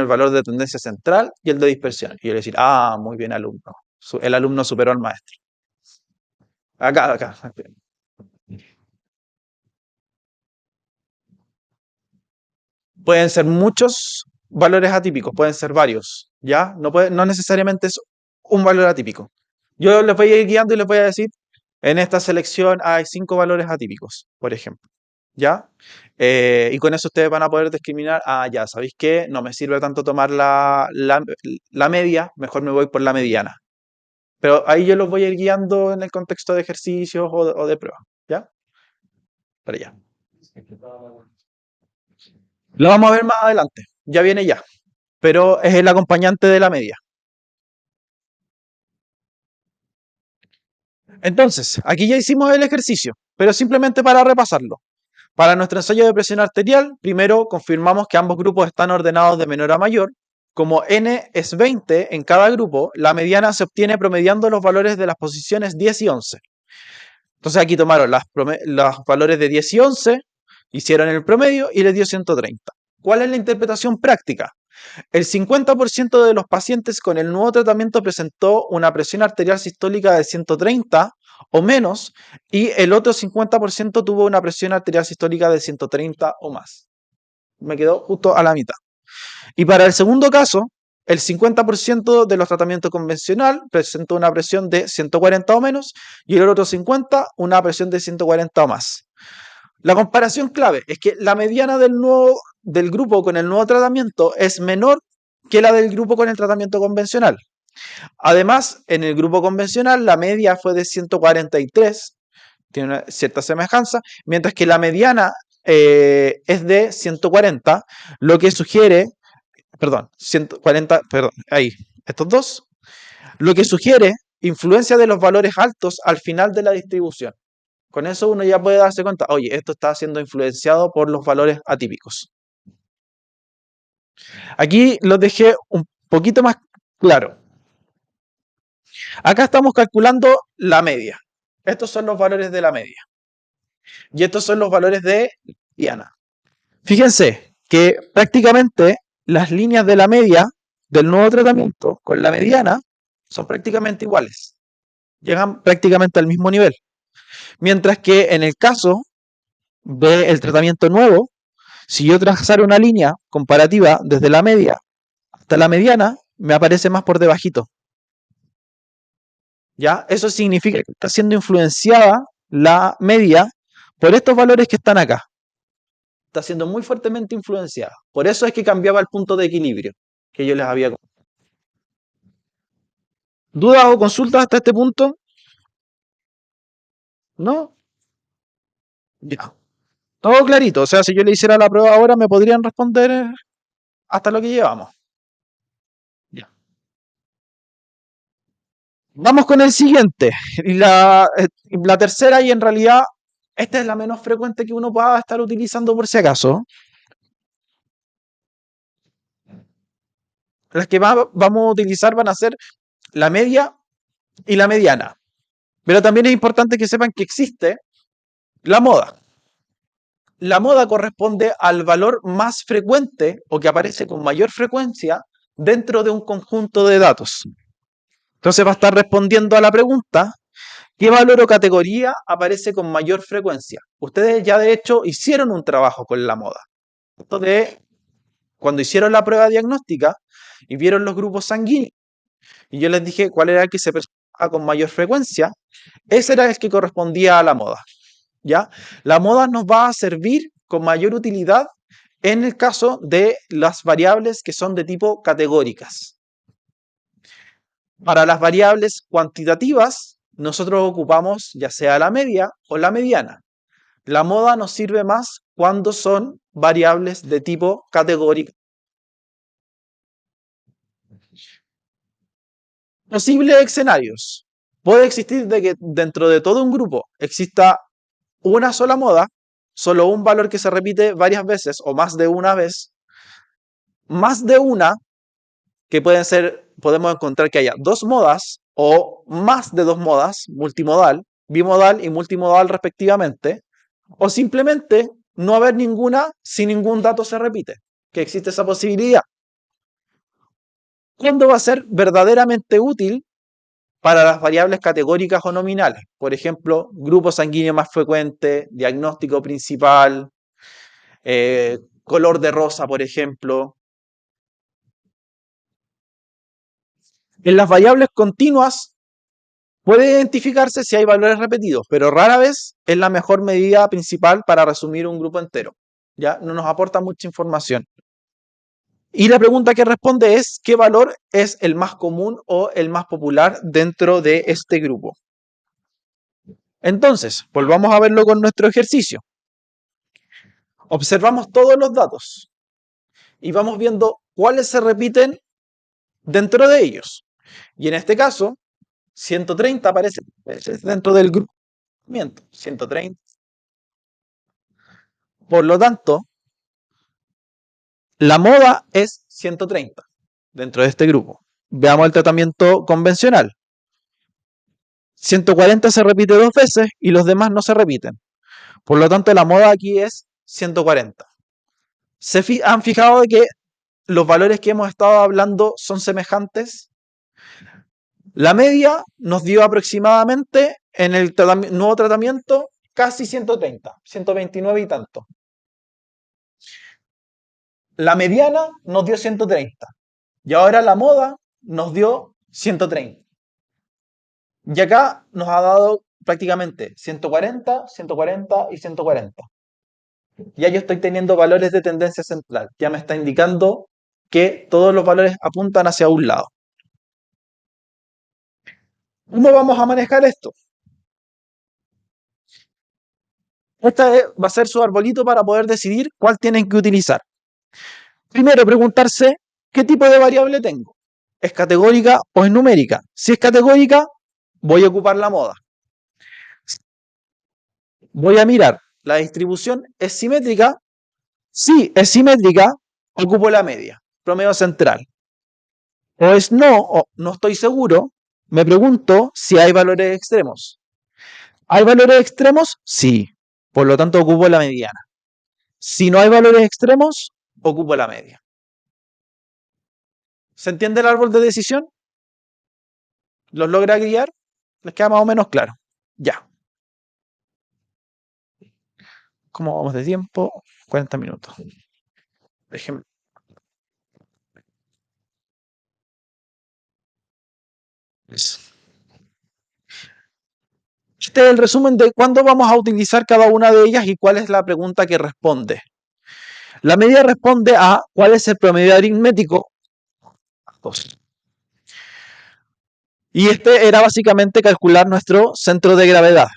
el valor de tendencia central y el de dispersión. Y yo le decir, ah, muy bien, alumno. El alumno superó al maestro. Acá, acá. Pueden ser muchos valores atípicos, pueden ser varios, ¿ya? No necesariamente es un valor atípico. Yo les voy a ir guiando y les voy a decir, en esta selección hay 5 valores atípicos, por ejemplo, ¿ya? Y con eso ustedes van a poder discriminar, ah, ya, ¿sabéis qué? No me sirve tanto tomar la media, mejor me voy por la mediana. Pero ahí yo los voy a ir guiando en el contexto de ejercicios o de pruebas, ¿ya? Para allá. Lo vamos a ver más adelante, ya viene ya, pero es el acompañante de la media. Entonces, aquí ya hicimos el ejercicio, pero simplemente para repasarlo. Para nuestro ensayo de presión arterial, primero confirmamos que ambos grupos están ordenados de menor a mayor. Como n es 20 en cada grupo, la mediana se obtiene promediando los valores de las posiciones 10 y 11. Entonces aquí tomaron los valores de 10 y 11, hicieron el promedio y les dio 130. ¿Cuál es la interpretación práctica? El 50% de los pacientes con el nuevo tratamiento presentó una presión arterial sistólica de 130 o menos y el otro 50% tuvo una presión arterial sistólica de 130 o más. Me quedó justo a la mitad. Y para el segundo caso, el 50% de los tratamientos convencional presentó una presión de 140 o menos y el otro 50 una presión de 140 o más. La comparación clave es que la mediana del grupo con el nuevo tratamiento es menor que la del grupo con el tratamiento convencional. Además, en el grupo convencional la media fue de 143, tiene una cierta semejanza, mientras que la mediana es de 140, lo que sugiere, perdón, 140, perdón, ahí, estos dos, lo que sugiere influencia de los valores altos al final de la distribución. Con eso uno ya puede darse cuenta, oye, esto está siendo influenciado por los valores atípicos. Aquí los dejé un poquito más claro. Acá estamos calculando la media. Estos son los valores de la media. Y estos son los valores de Diana. Fíjense que prácticamente las líneas de la media del nuevo tratamiento con la mediana son prácticamente iguales. Llegan prácticamente al mismo nivel. Mientras que en el caso del tratamiento nuevo, si yo trazara una línea comparativa desde la media hasta la mediana, me aparece más por debajito. ¿Ya? Eso significa que está siendo influenciada la media por estos valores que están acá. Está siendo muy fuertemente influenciada. Por eso es que cambiaba el punto de equilibrio que yo les había comentado. ¿Dudas o consultas hasta este punto? ¿No? Ya. Todo clarito. O sea, si yo le hiciera la prueba ahora, me podrían responder hasta lo que llevamos. Ya. Vamos con el siguiente. La tercera, y en realidad esta es la menos frecuente que uno pueda estar utilizando por si acaso. Las que vamos a utilizar van a ser la media y la mediana. Pero también es importante que sepan que existe la moda. La moda corresponde al valor más frecuente o que aparece con mayor frecuencia dentro de un conjunto de datos. Entonces va a estar respondiendo a la pregunta, ¿qué valor o categoría aparece con mayor frecuencia? Ustedes ya de hecho hicieron un trabajo con la moda. Entonces, cuando hicieron la prueba diagnóstica y vieron los grupos sanguíneos, y yo les dije cuál era el que se presentaba con mayor frecuencia, ese era el que correspondía a la moda. ¿Ya? La moda nos va a servir con mayor utilidad en el caso de las variables que son de tipo categóricas. Para las variables cuantitativas, nosotros ocupamos ya sea la media o la mediana. La moda nos sirve más cuando son variables de tipo categórico. Posibles escenarios. Puede existir de que dentro de todo un grupo exista una sola moda, solo un valor que se repite varias veces o más de una vez, más de una, que pueden ser, podemos encontrar que haya dos modas o más de dos modas, multimodal, bimodal y multimodal respectivamente, o simplemente no haber ninguna si ningún dato se repite, que existe esa posibilidad. ¿Cuándo va a ser verdaderamente útil para las variables categóricas o nominales? Por ejemplo, grupo sanguíneo más frecuente, diagnóstico principal, color de rosa, por ejemplo. En las variables continuas puede identificarse si hay valores repetidos, pero rara vez es la mejor medida principal para resumir un grupo entero. Ya no nos aporta mucha información. Y la pregunta que responde es, ¿qué valor es el más común o el más popular dentro de este grupo? Entonces, volvamos a verlo con nuestro ejercicio. Observamos todos los datos y vamos viendo cuáles se repiten dentro de ellos. Y en este caso, 130 aparece dentro del grupo. 130. Por lo tanto, la moda es 130 dentro de este grupo. Veamos el tratamiento convencional. 140 se repite dos veces y los demás no se repiten. Por lo tanto, la moda aquí es 140. han fijado de que los valores que hemos estado hablando son semejantes? La media nos dio aproximadamente en el nuevo tratamiento casi 130, 129 y tanto. La mediana nos dio 130 y ahora la moda nos dio 130. Y acá nos ha dado prácticamente 140, 140 y 140. Ya yo estoy teniendo valores de tendencia central. Ya me está indicando que todos los valores apuntan hacia un lado. ¿Cómo vamos a manejar esto? Va a ser su arbolito para poder decidir cuál tienen que utilizar. Primero, preguntarse qué tipo de variable tengo. ¿Es categórica o es numérica? Si es categórica, voy a ocupar la moda. Voy a mirar, ¿la distribución es simétrica? Si es simétrica, ocupo la media, promedio central. O no estoy seguro, me pregunto si hay valores extremos. ¿Hay valores extremos? Sí. Por lo tanto, ocupo la mediana. Si no hay valores extremos, ocupo la media. ¿Se entiende el árbol de decisión? ¿Los logra guiar? ¿Les queda más o menos claro? Ya. ¿Cómo vamos de tiempo? 40 minutos. Déjenme. Este es el resumen de cuándo vamos a utilizar cada una de ellas y cuál es la pregunta que responde. La medida responde a cuál es el promedio aritmético. Y este era básicamente calcular nuestro centro de gravedad.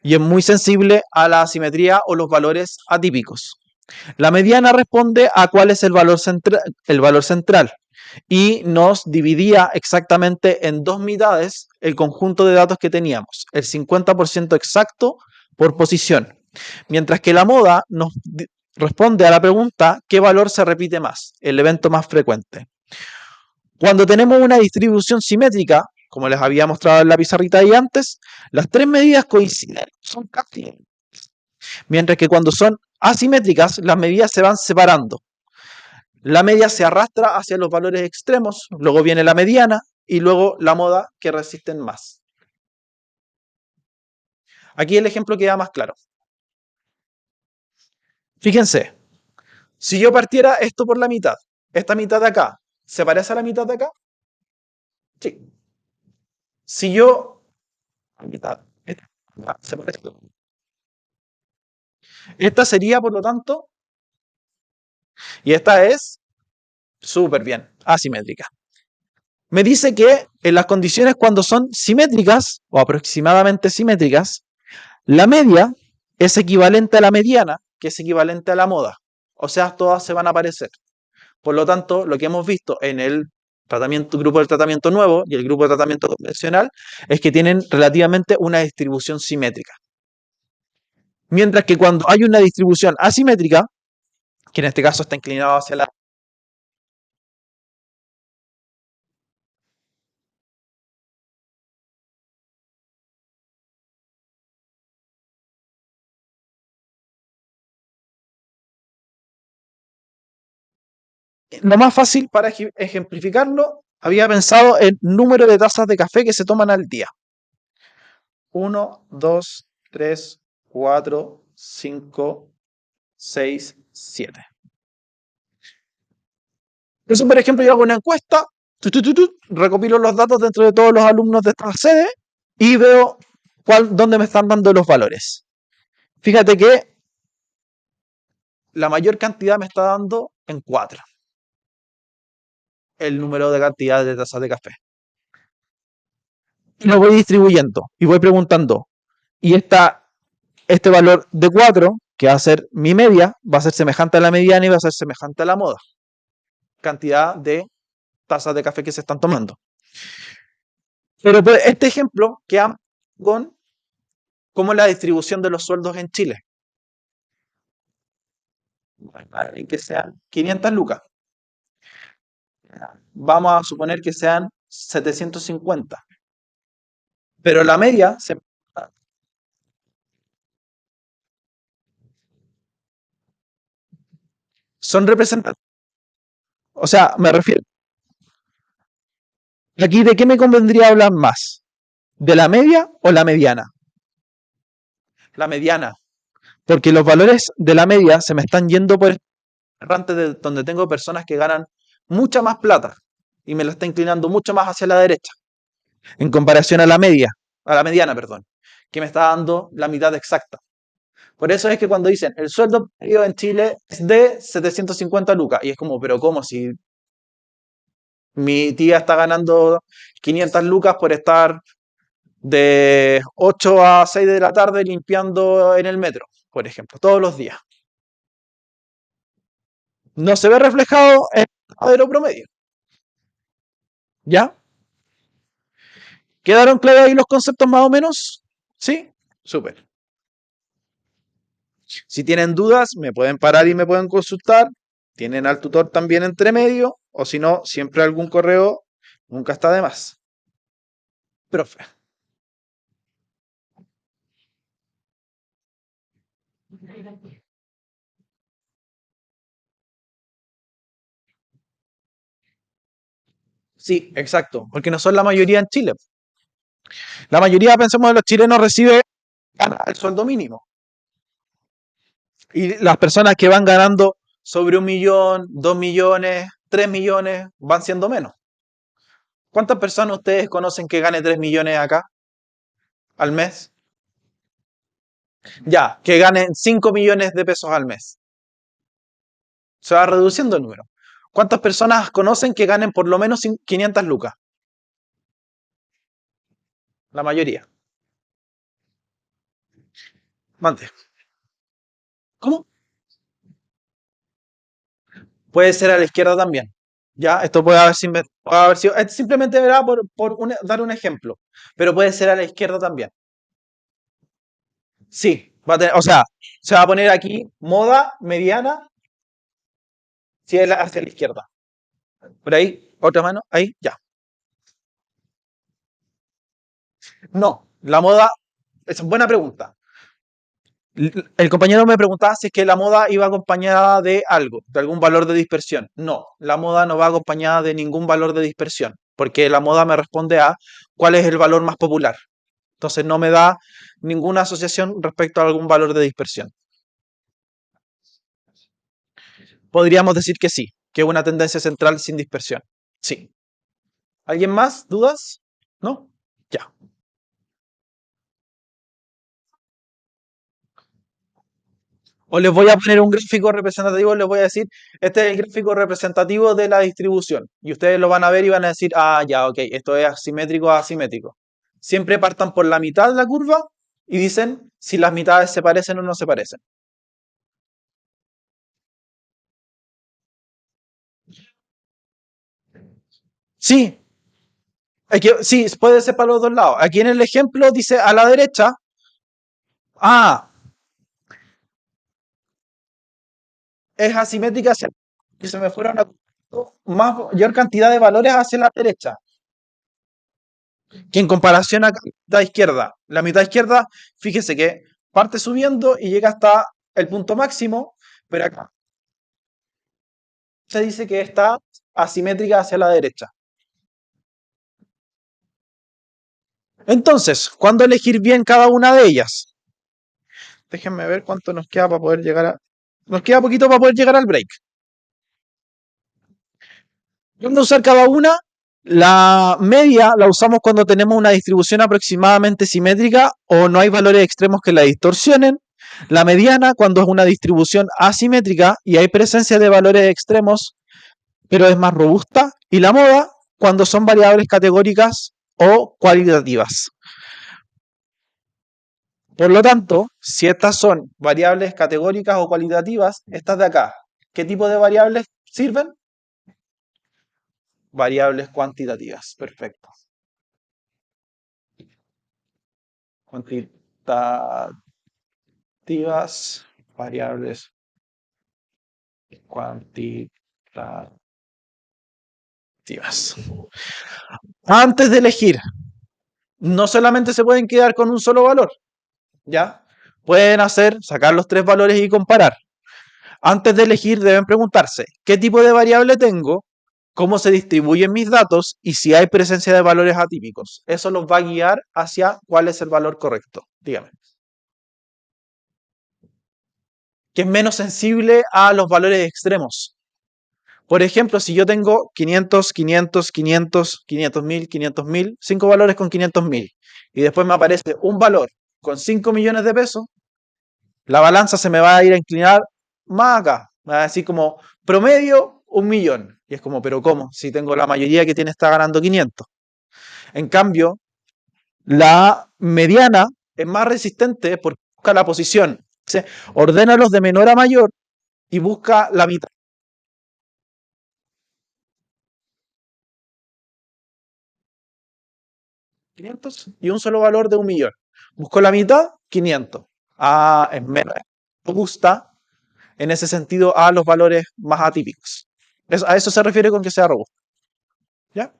Y es muy sensible a la asimetría o los valores atípicos. La mediana responde a cuál es el valor central y nos dividía exactamente en dos mitades el conjunto de datos que teníamos, el 50% exacto por posición, mientras que la moda nos responde a la pregunta ¿qué valor se repite más? El evento más frecuente. Cuando tenemos una distribución simétrica, como les había mostrado en la pizarrita ahí antes, las tres medidas coinciden, son casi. Mientras que cuando son asimétricas, las medidas se van separando. La media se arrastra hacia los valores extremos, luego viene la mediana y luego la moda que resisten más. Aquí el ejemplo queda más claro. Fíjense, si yo partiera esto por la mitad, esta mitad de acá, ¿se parece a la mitad de acá? Sí. Si yo... La mitad, se parece. Esta sería, por lo tanto, y esta es súper bien, asimétrica. Me dice que en las condiciones cuando son simétricas o aproximadamente simétricas, la media es equivalente a la mediana, que es equivalente a la moda. O sea, todas se van a parecer. Por lo tanto, lo que hemos visto en el grupo del tratamiento nuevo y el grupo de tratamiento convencional es que tienen relativamente una distribución simétrica. Mientras que cuando hay una distribución asimétrica, que en este caso está inclinado hacia la... Lo más fácil para ejemplificarlo, había pensado en número de tazas de café que se toman al día. 1, 2, 3, 4, 5, 6, 7. Entonces, por ejemplo, yo hago una encuesta, recopilo los datos dentro de todos los alumnos de esta sede y veo dónde me están dando los valores. Fíjate que la mayor cantidad me está dando en 4 el número de cantidad de tazas de café. Y lo voy distribuyendo y voy preguntando, y este valor de 4, que va a ser mi media, va a ser semejante a la mediana y va a ser semejante a la moda. Cantidad de tazas de café que se están tomando. Pero pues, este ejemplo queda con cómo es la distribución de los sueldos en Chile. Que sean 500 lucas. Vamos a suponer que sean 750. Pero la media se... son representativos. O sea, me refiero, aquí de qué me convendría hablar más, de la media o la mediana. La mediana, porque los valores de la media se me están yendo por el errante de donde tengo personas que ganan mucha más plata y me la está inclinando mucho más hacia la derecha, en comparación a la media, a la mediana, perdón, que me está dando la mitad exacta. Por eso es que cuando dicen el sueldo medio en Chile es de 750 lucas, y es como, pero ¿cómo? Si mi tía está ganando 500 lucas por estar de 8 a 6 de la tarde limpiando en el metro, por ejemplo, todos los días. No se ve reflejado en el verdadero promedio. ¿Ya? ¿Quedaron claros ahí los conceptos más o menos? ¿Sí? Súper. Si tienen dudas, me pueden parar y me pueden consultar. Tienen al tutor también entre medio, o si no, siempre algún correo, nunca está de más. Profe. Sí, exacto, porque no son la mayoría en Chile. La mayoría, pensemos, de los chilenos recibe el sueldo mínimo. Y las personas que van ganando sobre 1 millón, 2 millones, 3 millones, van siendo menos. ¿Cuántas personas ustedes conocen que gane 3 millones acá al mes? Ya, que ganen 5 millones de pesos al mes. Se va reduciendo el número. ¿Cuántas personas conocen que ganen por lo menos 500 lucas? La mayoría. Mande. ¿Cómo? Puede ser a la izquierda también. Ya, esto puede haber sido, simplemente verá dar un ejemplo, pero puede ser a la izquierda también. Sí, o sea, se va a poner aquí moda mediana si es hacia la izquierda. Por ahí, otra mano, ahí, ya. No, la moda, es buena pregunta. El compañero me preguntaba si es que la moda iba acompañada de algo, de algún valor de dispersión. No, la moda no va acompañada de ningún valor de dispersión, porque la moda me responde a cuál es el valor más popular. Entonces no me da ninguna asociación respecto a algún valor de dispersión. Podríamos decir que sí, que es una tendencia central sin dispersión. Sí. ¿Alguien más? ¿Dudas? ¿No? Ya. O les voy a poner un gráfico representativo, les voy a decir, este es el gráfico representativo de la distribución. Y ustedes lo van a ver y van a decir, ah, ya, ok, esto es asimétrico o asimétrico. Siempre partan por la mitad de la curva y dicen si las mitades se parecen o no se parecen. Sí, sí, puede ser para los dos lados. Aquí en el ejemplo dice a la derecha, ah, es asimétrica hacia que se me fuera una mayor cantidad de valores hacia la derecha. Que en comparación a la mitad izquierda. La mitad izquierda, fíjese que parte subiendo y llega hasta el punto máximo, pero acá se dice que está asimétrica hacia la derecha. Entonces, ¿cuándo elegir bien cada una de ellas? Déjenme ver cuánto nos queda para poder llegar a... Nos queda poquito para poder llegar al break. ¿Cuándo usar cada una? La media la usamos cuando tenemos una distribución aproximadamente simétrica o no hay valores extremos que la distorsionen. La mediana cuando es una distribución asimétrica y hay presencia de valores extremos, pero es más robusta. Y la moda cuando son variables categóricas o cualitativas. Por lo tanto, si estas son variables categóricas o cualitativas, estas de acá, ¿qué tipo de variables sirven? Variables cuantitativas. Perfecto. Cuantitativas, variables cuantitativas. Antes de elegir, no solamente se pueden quedar con un solo valor, ¿ya? Pueden sacar los tres valores y comparar. Antes de elegir deben preguntarse qué tipo de variable tengo, cómo se distribuyen mis datos y si hay presencia de valores atípicos. Eso los va a guiar hacia cuál es el valor correcto. Dígame. Que es menos sensible a los valores extremos. Por ejemplo, si yo tengo 500, 500, 500, 500.000, 500.000, 5 valores con 500.000, y después me aparece un valor con 5 millones de pesos, la balanza se me va a ir a inclinar más acá. Me va a decir como promedio 1.000.000. Y es como, pero ¿cómo? Si tengo la mayoría que tiene está ganando 500. En cambio, la mediana es más resistente porque busca la posición. Se ordena los de menor a mayor y busca la mitad. 500 y un solo valor de 1.000.000. Busco la mitad, 500. Ah, es menos. Robusta en ese sentido a los valores más atípicos. A eso se refiere con que sea robusta. ¿Ya?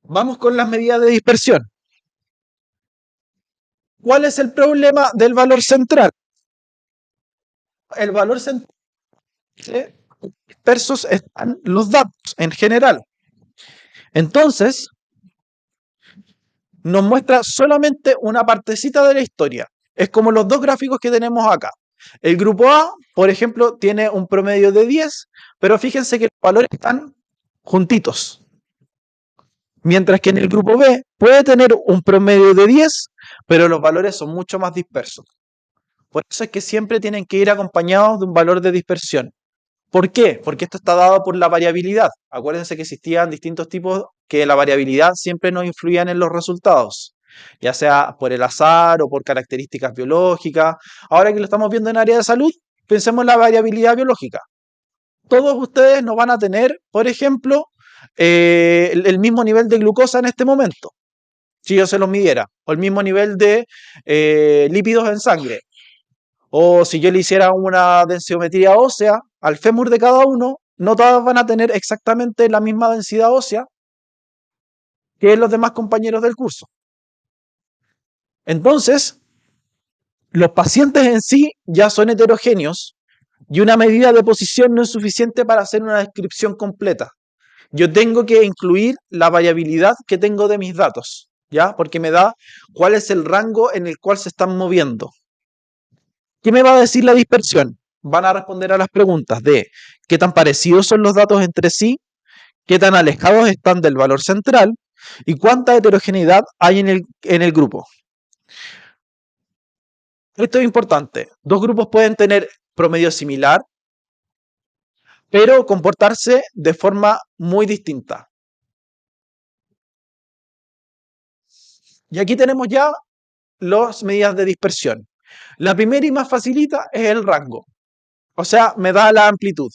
Vamos con las medidas de dispersión. ¿Cuál es el problema del valor central? El valor central dispersos están los datos en general. Entonces, nos muestra solamente una partecita de la historia. Es como los dos gráficos que tenemos acá. El grupo A, por ejemplo, tiene un promedio de 10, pero fíjense que los valores están juntitos. Mientras que en el grupo B puede tener un promedio de 10, pero los valores son mucho más dispersos. Por eso es que siempre tienen que ir acompañados de un valor de dispersión. ¿Por qué? Porque esto está dado por la variabilidad. Acuérdense que existían distintos tipos que la variabilidad siempre nos influían en los resultados, ya sea por el azar o por características biológicas. Ahora que lo estamos viendo en área de salud, pensemos en la variabilidad biológica. Todos ustedes no van a tener, por ejemplo, el mismo nivel de glucosa en este momento, si yo se los midiera, o el mismo nivel de lípidos en sangre. O si yo le hiciera una densiometría ósea al fémur de cada uno, no todas van a tener exactamente la misma densidad ósea que los demás compañeros del curso. Entonces, los pacientes en sí ya son heterogéneos y una medida de posición no es suficiente para hacer una descripción completa. Yo tengo que incluir la variabilidad que tengo de mis datos, ¿ya? Porque me da cuál es el rango en el cual se están moviendo. ¿Qué me va a decir la dispersión? Van a responder a las preguntas de qué tan parecidos son los datos entre sí, qué tan alejados están del valor central y cuánta heterogeneidad hay en el grupo. Esto es importante. Dos grupos pueden tener promedio similar, pero comportarse de forma muy distinta. Y aquí tenemos ya las medidas de dispersión. La primera y más facilita es el rango. O sea, me da la amplitud.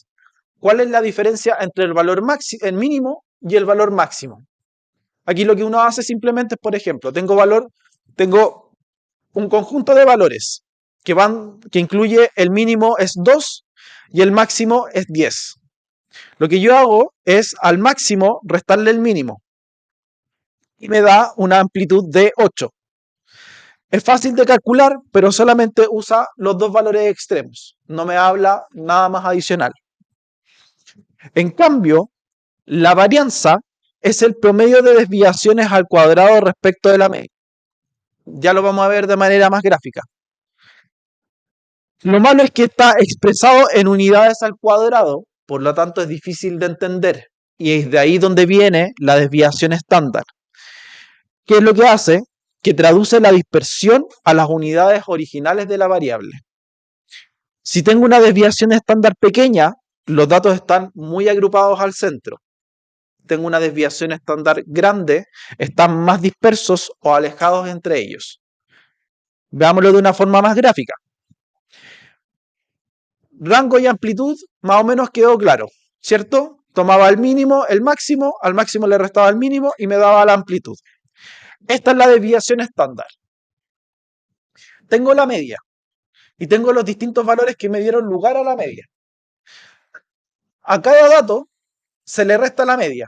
¿Cuál es la diferencia entre el valor el mínimo y el valor máximo? Aquí lo que uno hace simplemente es, por ejemplo, tengo un conjunto de valores que incluye el mínimo es 2 y el máximo es 10. Lo que yo hago es al máximo restarle el mínimo y me da una amplitud de 8. Es fácil de calcular, pero solamente usa los dos valores extremos. No me habla nada más adicional. En cambio, la varianza es el promedio de desviaciones al cuadrado respecto de la media. Ya lo vamos a ver de manera más gráfica. Lo malo es que está expresado en unidades al cuadrado, por lo tanto es difícil de entender. Y es de ahí donde viene la desviación estándar. ¿Qué es lo que hace? Que traduce la dispersión a las unidades originales de la variable. Si tengo una desviación estándar pequeña, los datos están muy agrupados al centro. Tengo una desviación estándar grande, están más dispersos o alejados entre ellos. Veámoslo de una forma más gráfica. Rango y amplitud más o menos quedó claro, ¿cierto? Tomaba el mínimo, el máximo, al máximo le restaba el mínimo y me daba la amplitud. Esta es la desviación estándar. Tengo la media y tengo los distintos valores que me dieron lugar a la media. A cada dato se le resta la media.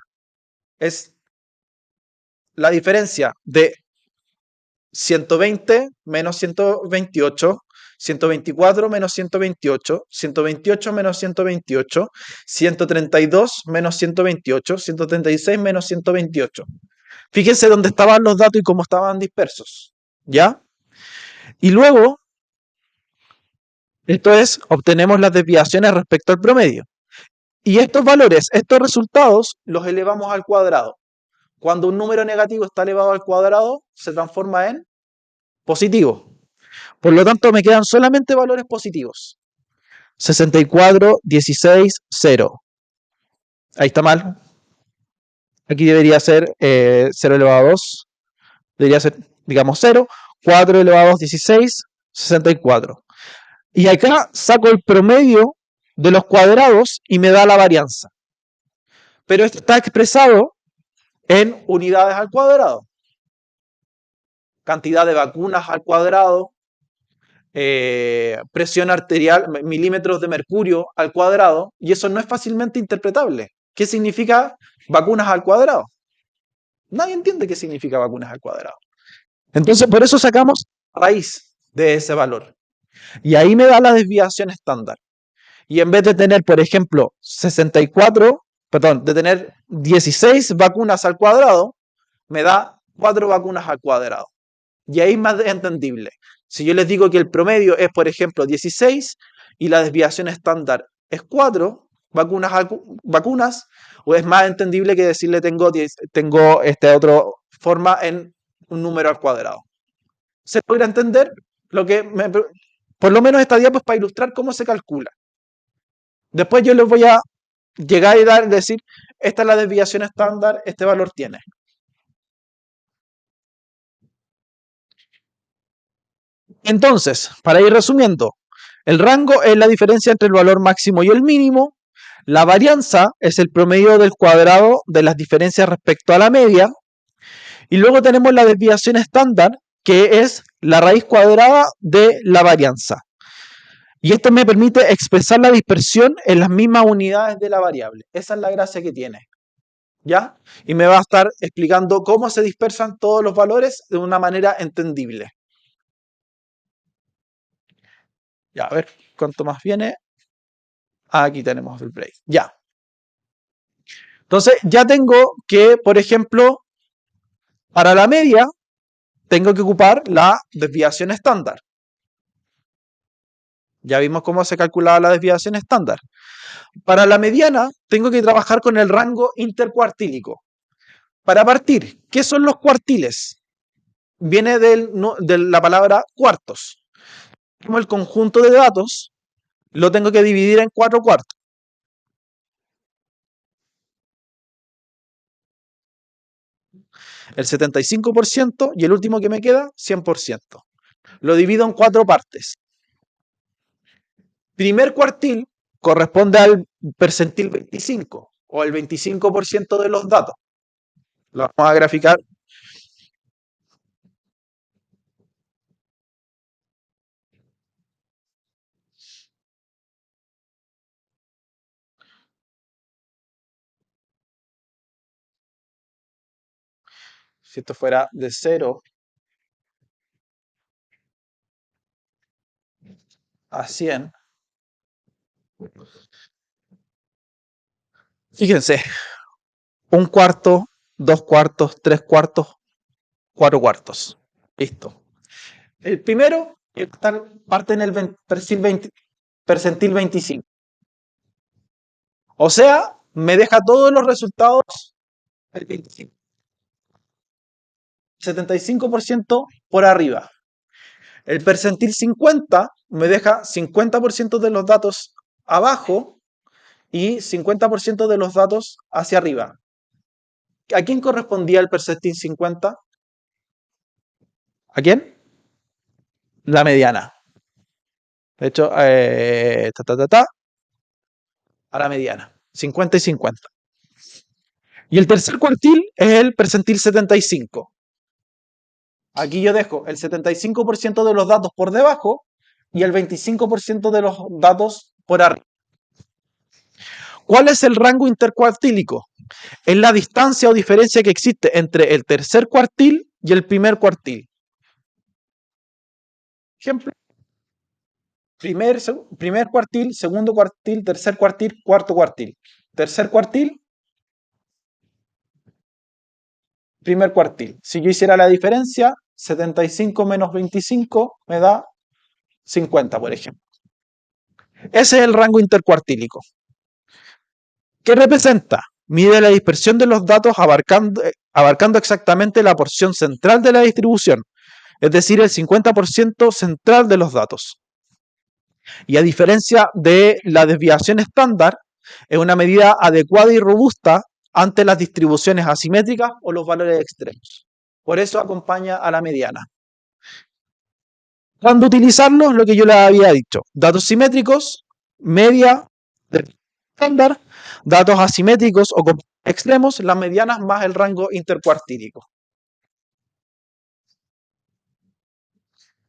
Es la diferencia de 120 menos 128, 124 menos 128, 128 menos 128, 132 menos 128, 136 menos 128. Fíjense dónde estaban los datos y cómo estaban dispersos. ¿Ya? Y luego, esto es, obtenemos las desviaciones respecto al promedio. Y estos valores, estos resultados, los elevamos al cuadrado. Cuando un número negativo está elevado al cuadrado, se transforma en positivo. Por lo tanto, me quedan solamente valores positivos. 64, 16, 0. Ahí está mal. Aquí debería ser 0 elevado a 2. Debería ser, digamos, 0. 4 elevado a 2, 16, 64. Y acá saco el promedio de los cuadrados y me da la varianza. Pero esto está expresado en unidades al cuadrado. Cantidad de vacunas al cuadrado, presión arterial, milímetros de mercurio al cuadrado, y eso no es fácilmente interpretable. ¿Qué significa vacunas al cuadrado? Nadie entiende qué significa vacunas al cuadrado. Entonces, por eso sacamos raíz de ese valor. Y ahí me da la desviación estándar. Y en vez de tener, por ejemplo, 64, perdón, de tener 16 vacunas al cuadrado, me da 4 vacunas al cuadrado. Y ahí es más entendible. Si yo les digo que el promedio es, por ejemplo, 16 y la desviación estándar es 4 vacunas, o es más entendible que decirle tengo esta otra forma en un número al cuadrado. ¿Se logra entender? Por lo menos esta diapositiva es para ilustrar cómo se calcula. Después yo les voy a llegar y decir, esta es la desviación estándar, este valor tiene. Entonces, para ir resumiendo, el rango es la diferencia entre el valor máximo y el mínimo. La varianza es el promedio del cuadrado de las diferencias respecto a la media. Y luego tenemos la desviación estándar, que es la raíz cuadrada de la varianza. Y esto me permite expresar la dispersión en las mismas unidades de la variable. Esa es la gracia que tiene. ¿Ya? Y me va a estar explicando cómo se dispersan todos los valores de una manera entendible. Ya, a ver cuánto más viene. Aquí tenemos el break. Ya. Entonces, ya tengo que, por ejemplo, para la media, tengo que ocupar la desviación estándar. Ya vimos cómo se calculaba la desviación estándar. Para la mediana, tengo que trabajar con el rango intercuartílico. Para partir, ¿qué son los cuartiles? Viene de la palabra cuartos. Como el conjunto de datos, lo tengo que dividir en 4 cuartos. El 75% y el último que me queda, 100%. Lo divido en 4 partes. Primer cuartil corresponde al percentil 25 o el 25% de los datos. Lo vamos a graficar. Si esto fuera de 0 a 100, fíjense, 1 cuarto, 2 cuartos, 3 cuartos, 4 cuartos. Listo. El primero parte en el percentil 25. O sea, me deja todos los resultados el 25. 75% por arriba. El percentil 50 me deja 50% de los datos abajo y 50% de los datos hacia arriba. ¿A quién correspondía el percentil 50? ¿A quién? La mediana. De hecho, a la mediana. 50 y 50. Y el tercer cuartil es el percentil 75. Aquí yo dejo el 75% de los datos por debajo y el 25% de los datos por arriba. ¿Cuál es el rango intercuartílico? Es la distancia o diferencia que existe entre el tercer cuartil y el primer cuartil. Ejemplo, primer cuartil, segundo cuartil, tercer cuartil, cuarto cuartil. Tercer cuartil, primer cuartil. Si yo hiciera la diferencia, 75 menos 25 me da 50, por ejemplo. Ese es el rango intercuartílico. ¿Qué representa? Mide la dispersión de los datos abarcando exactamente la porción central de la distribución, es decir, el 50% central de los datos. Y a diferencia de la desviación estándar, es una medida adecuada y robusta ante las distribuciones asimétricas o los valores extremos. Por eso acompaña a la mediana. ¿Cuándo utilizarlos? Lo que yo les había dicho. Datos simétricos, media estándar, datos asimétricos o extremos, las medianas más el rango intercuartílico.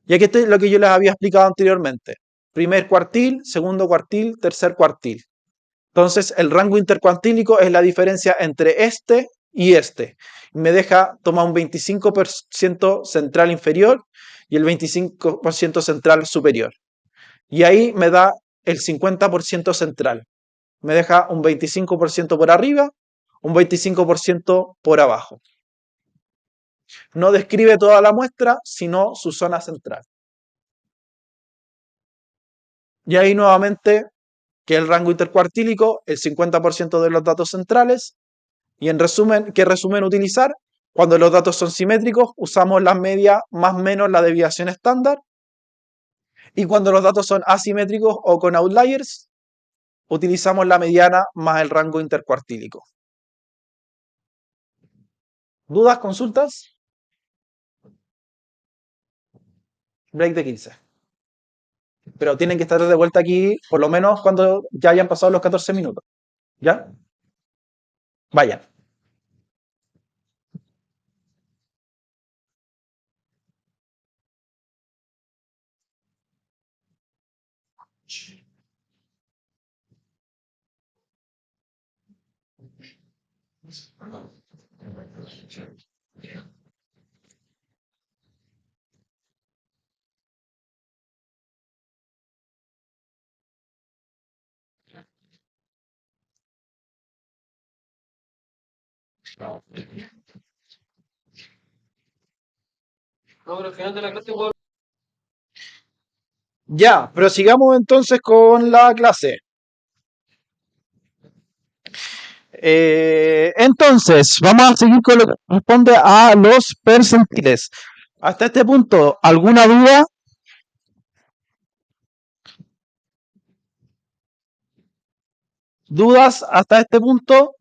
Y aquí es lo que yo les había explicado anteriormente. Primer cuartil, segundo cuartil, tercer cuartil. Entonces, el rango intercuartílico es la diferencia entre este y este. Me deja tomar un 25% central inferior y el 25% central superior. Y ahí me da el 50% central. Me deja un 25% por arriba, un 25% por abajo. No describe toda la muestra, sino su zona central. Y ahí nuevamente, que el rango intercuartílico, el 50% de los datos centrales. Y en resumen, ¿qué resumen utilizar? Cuando los datos son simétricos, usamos la media más menos la desviación estándar. Y cuando los datos son asimétricos o con outliers, utilizamos la mediana más el rango intercuartílico. ¿Dudas, consultas? Break de 15. Pero tienen que estar de vuelta aquí por lo menos cuando ya hayan pasado los 14 minutos. ¿Ya? Vayan. Ya, prosigamos entonces con la clase. Entonces, vamos a seguir con lo que responde a los percentiles. Hasta este punto, ¿alguna duda? ¿Dudas hasta este punto?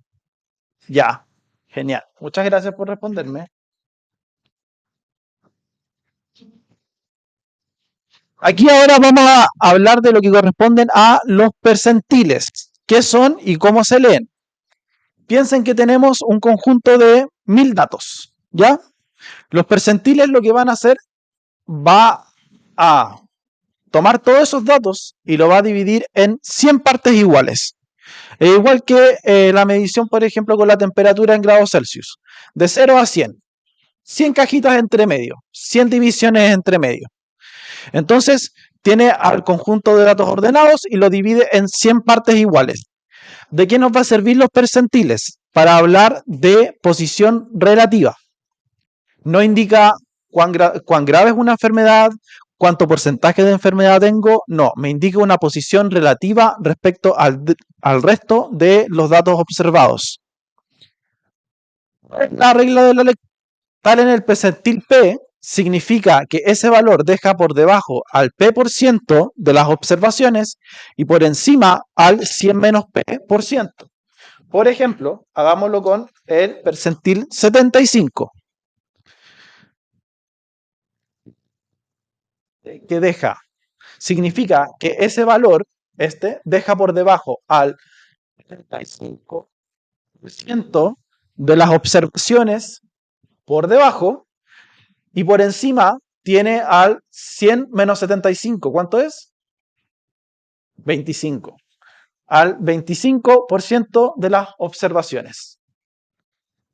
Ya, genial. Muchas gracias por responderme. Aquí ahora vamos a hablar de lo que corresponden a los percentiles. ¿Qué son y cómo se leen? Piensen que tenemos un conjunto de 1000 datos, ¿ya? Los percentiles lo que van a hacer va a tomar todos esos datos y lo va a dividir en 100 partes iguales. Igual que la medición, por ejemplo, con la temperatura en grados Celsius. De 0 a 100. 100 cajitas entre medio. 100 divisiones entre medio. Entonces, tiene al conjunto de datos ordenados y lo divide en 100 partes iguales. ¿De qué nos va a servir los percentiles? Para hablar de posición relativa. No indica cuán grave es una enfermedad, cuánto porcentaje de enfermedad tengo, no, me indica una posición relativa respecto al resto de los datos observados. La regla de la lectura en el percentil P significa que ese valor deja por debajo al P% de las observaciones y por encima al 100 menos P%. Por ejemplo, hagámoslo con el percentil 75. Que deja, significa que ese valor, deja por debajo al 75% de las observaciones por debajo y por encima tiene al 100 menos 75. ¿Cuánto es? 25. Al 25% de las observaciones.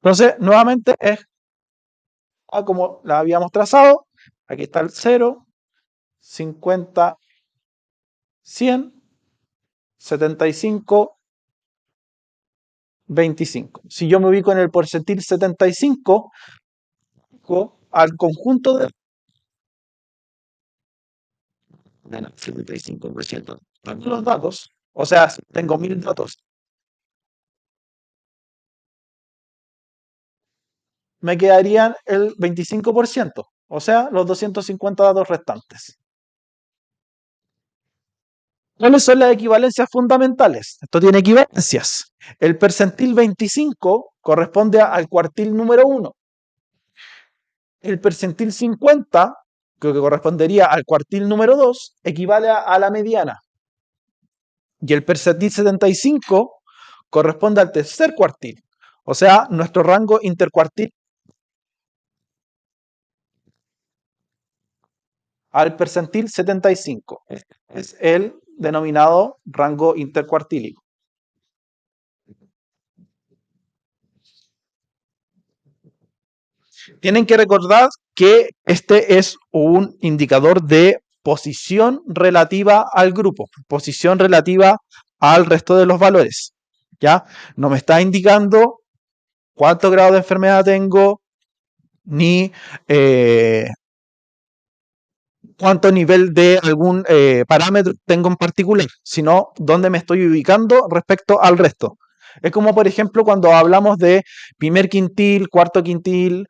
Entonces, nuevamente es como la habíamos trazado. Aquí está el 0, 50, 100, 75, 25. Si yo me ubico en el percentil 75, al conjunto de 75% de los datos, o sea, si tengo 1000 datos, me quedarían el 25%, o sea, los 250 datos restantes. ¿Cuáles son las equivalencias fundamentales? Esto tiene equivalencias. El percentil 25 corresponde al cuartil número 1. El percentil 50, que correspondería al cuartil número 2, equivale a la mediana. Y el percentil 75 corresponde al tercer cuartil. O sea, nuestro rango intercuartil al percentil 75. Es el denominado rango intercuartílico. Tienen que recordar que este es un indicador de posición relativa al grupo, posición relativa al resto de los valores. ¿Ya? No me está indicando cuánto grado de enfermedad tengo, ni cuánto nivel de algún parámetro tengo en particular, sino dónde me estoy ubicando respecto al resto. Es como, por ejemplo, cuando hablamos de primer quintil, cuarto quintil,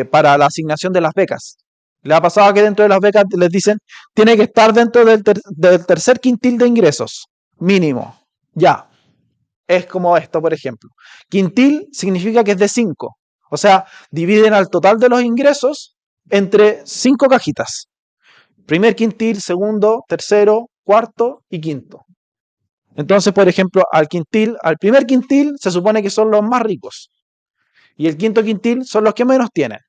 para la asignación de las becas. ¿Le ha pasado que dentro de las becas les dicen tiene que estar dentro del tercer quintil de ingresos mínimo? Ya, es como esto, por ejemplo. Quintil significa que es de 5. O sea, dividen al total de los ingresos entre 5 cajitas. Primer quintil, segundo, tercero, cuarto y quinto. Entonces, por ejemplo, al primer quintil se supone que son los más ricos. Y el quinto quintil son los que menos tienen.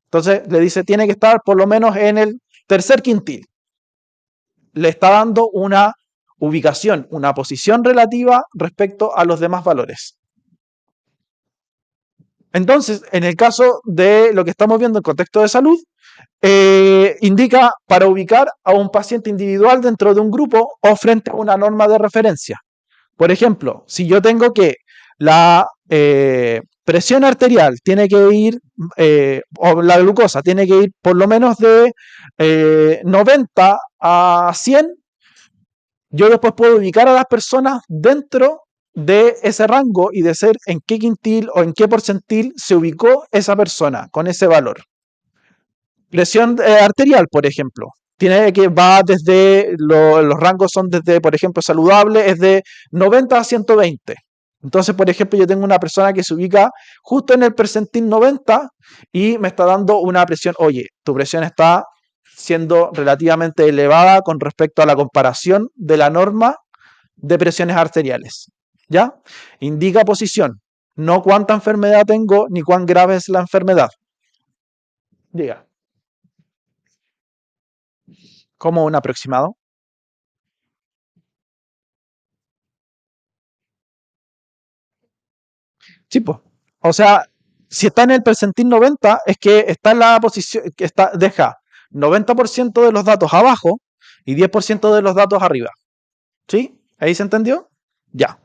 Entonces le dice, tiene que estar por lo menos en el tercer quintil. Le está dando una ubicación, una posición relativa respecto a los demás valores. Entonces, en el caso de lo que estamos viendo en contexto de salud, indica para ubicar a un paciente individual dentro de un grupo o frente a una norma de referencia. Por ejemplo, si yo tengo que la presión arterial tiene que ir, o la glucosa tiene que ir por lo menos de 90 a 100, yo después puedo ubicar a las personas dentro de ese rango y decir en qué quintil o en qué porcentil se ubicó esa persona con ese valor. Presión arterial, por ejemplo. Tiene que va desde, los rangos son desde, por ejemplo, saludable, es de 90 a 120. Entonces, por ejemplo, yo tengo una persona que se ubica justo en el percentil 90 y me está dando una presión, oye, tu presión está siendo relativamente elevada con respecto a la comparación de la norma de presiones arteriales. ¿Ya? Indica posición, no cuánta enfermedad tengo ni cuán grave es la enfermedad. Diga. Como un aproximado. Sí, pues. O sea, si está en el percentil 90, es que está en la posición, que está, deja 90% de los datos abajo y 10% de los datos arriba. ¿Sí? ¿Ahí se entendió? Ya.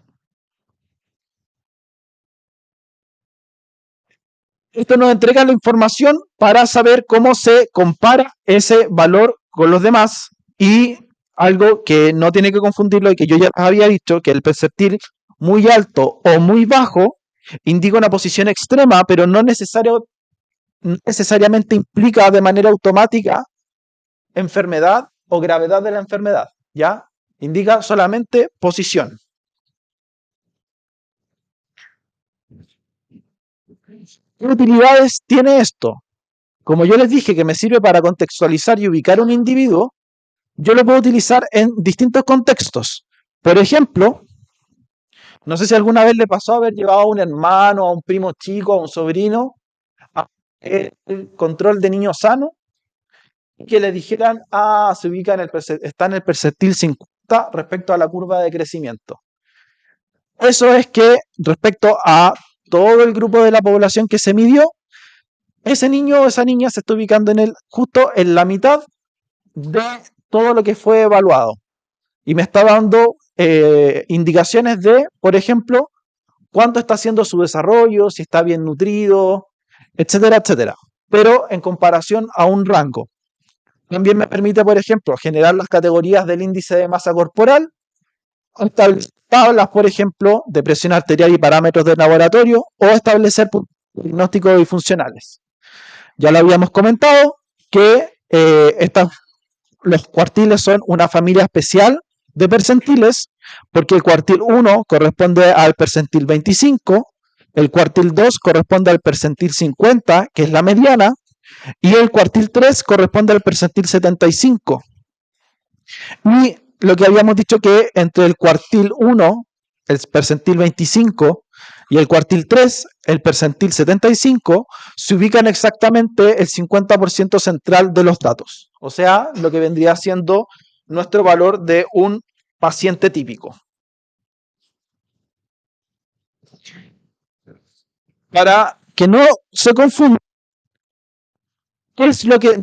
Esto nos entrega la información para saber cómo se compara ese valor con los demás y algo que no tiene que confundirlo y que yo ya había dicho, que el percentil muy alto o muy bajo indica una posición extrema, pero no necesariamente implica de manera automática enfermedad o gravedad de la enfermedad, ¿ya? Indica solamente posición. ¿Qué utilidades tiene esto? Como yo les dije que me sirve para contextualizar y ubicar un individuo, yo lo puedo utilizar en distintos contextos. Por ejemplo, no sé si alguna vez le pasó haber llevado a un hermano, a un primo chico, a un sobrino, a el control de niño sano, que le dijeran, se ubica está en el percentil 50 respecto a la curva de crecimiento. Eso es que respecto a todo el grupo de la población que se midió, ese niño o esa niña se está ubicando justo en la mitad de todo lo que fue evaluado. y me está dando indicaciones de, por ejemplo, cuánto está haciendo su desarrollo, si está bien nutrido, etcétera, etcétera. Pero en comparación a un rango. También me permite, por ejemplo, generar las categorías del índice de masa corporal, establecer tablas, por ejemplo, de presión arterial y parámetros de laboratorio, o establecer diagnósticos bifuncionales. Ya lo habíamos comentado que los cuartiles son una familia especial de percentiles, porque el cuartil 1 corresponde al percentil 25, el cuartil 2 corresponde al percentil 50, que es la mediana, y el cuartil 3 corresponde al percentil 75. Y lo que habíamos dicho que entre el cuartil 1, el percentil 25, y el cuartil 3, el percentil 75, se ubican exactamente el 50% central de los datos. O sea, lo que vendría siendo nuestro valor de un paciente típico. Para que no se confunda, ¿qué es lo que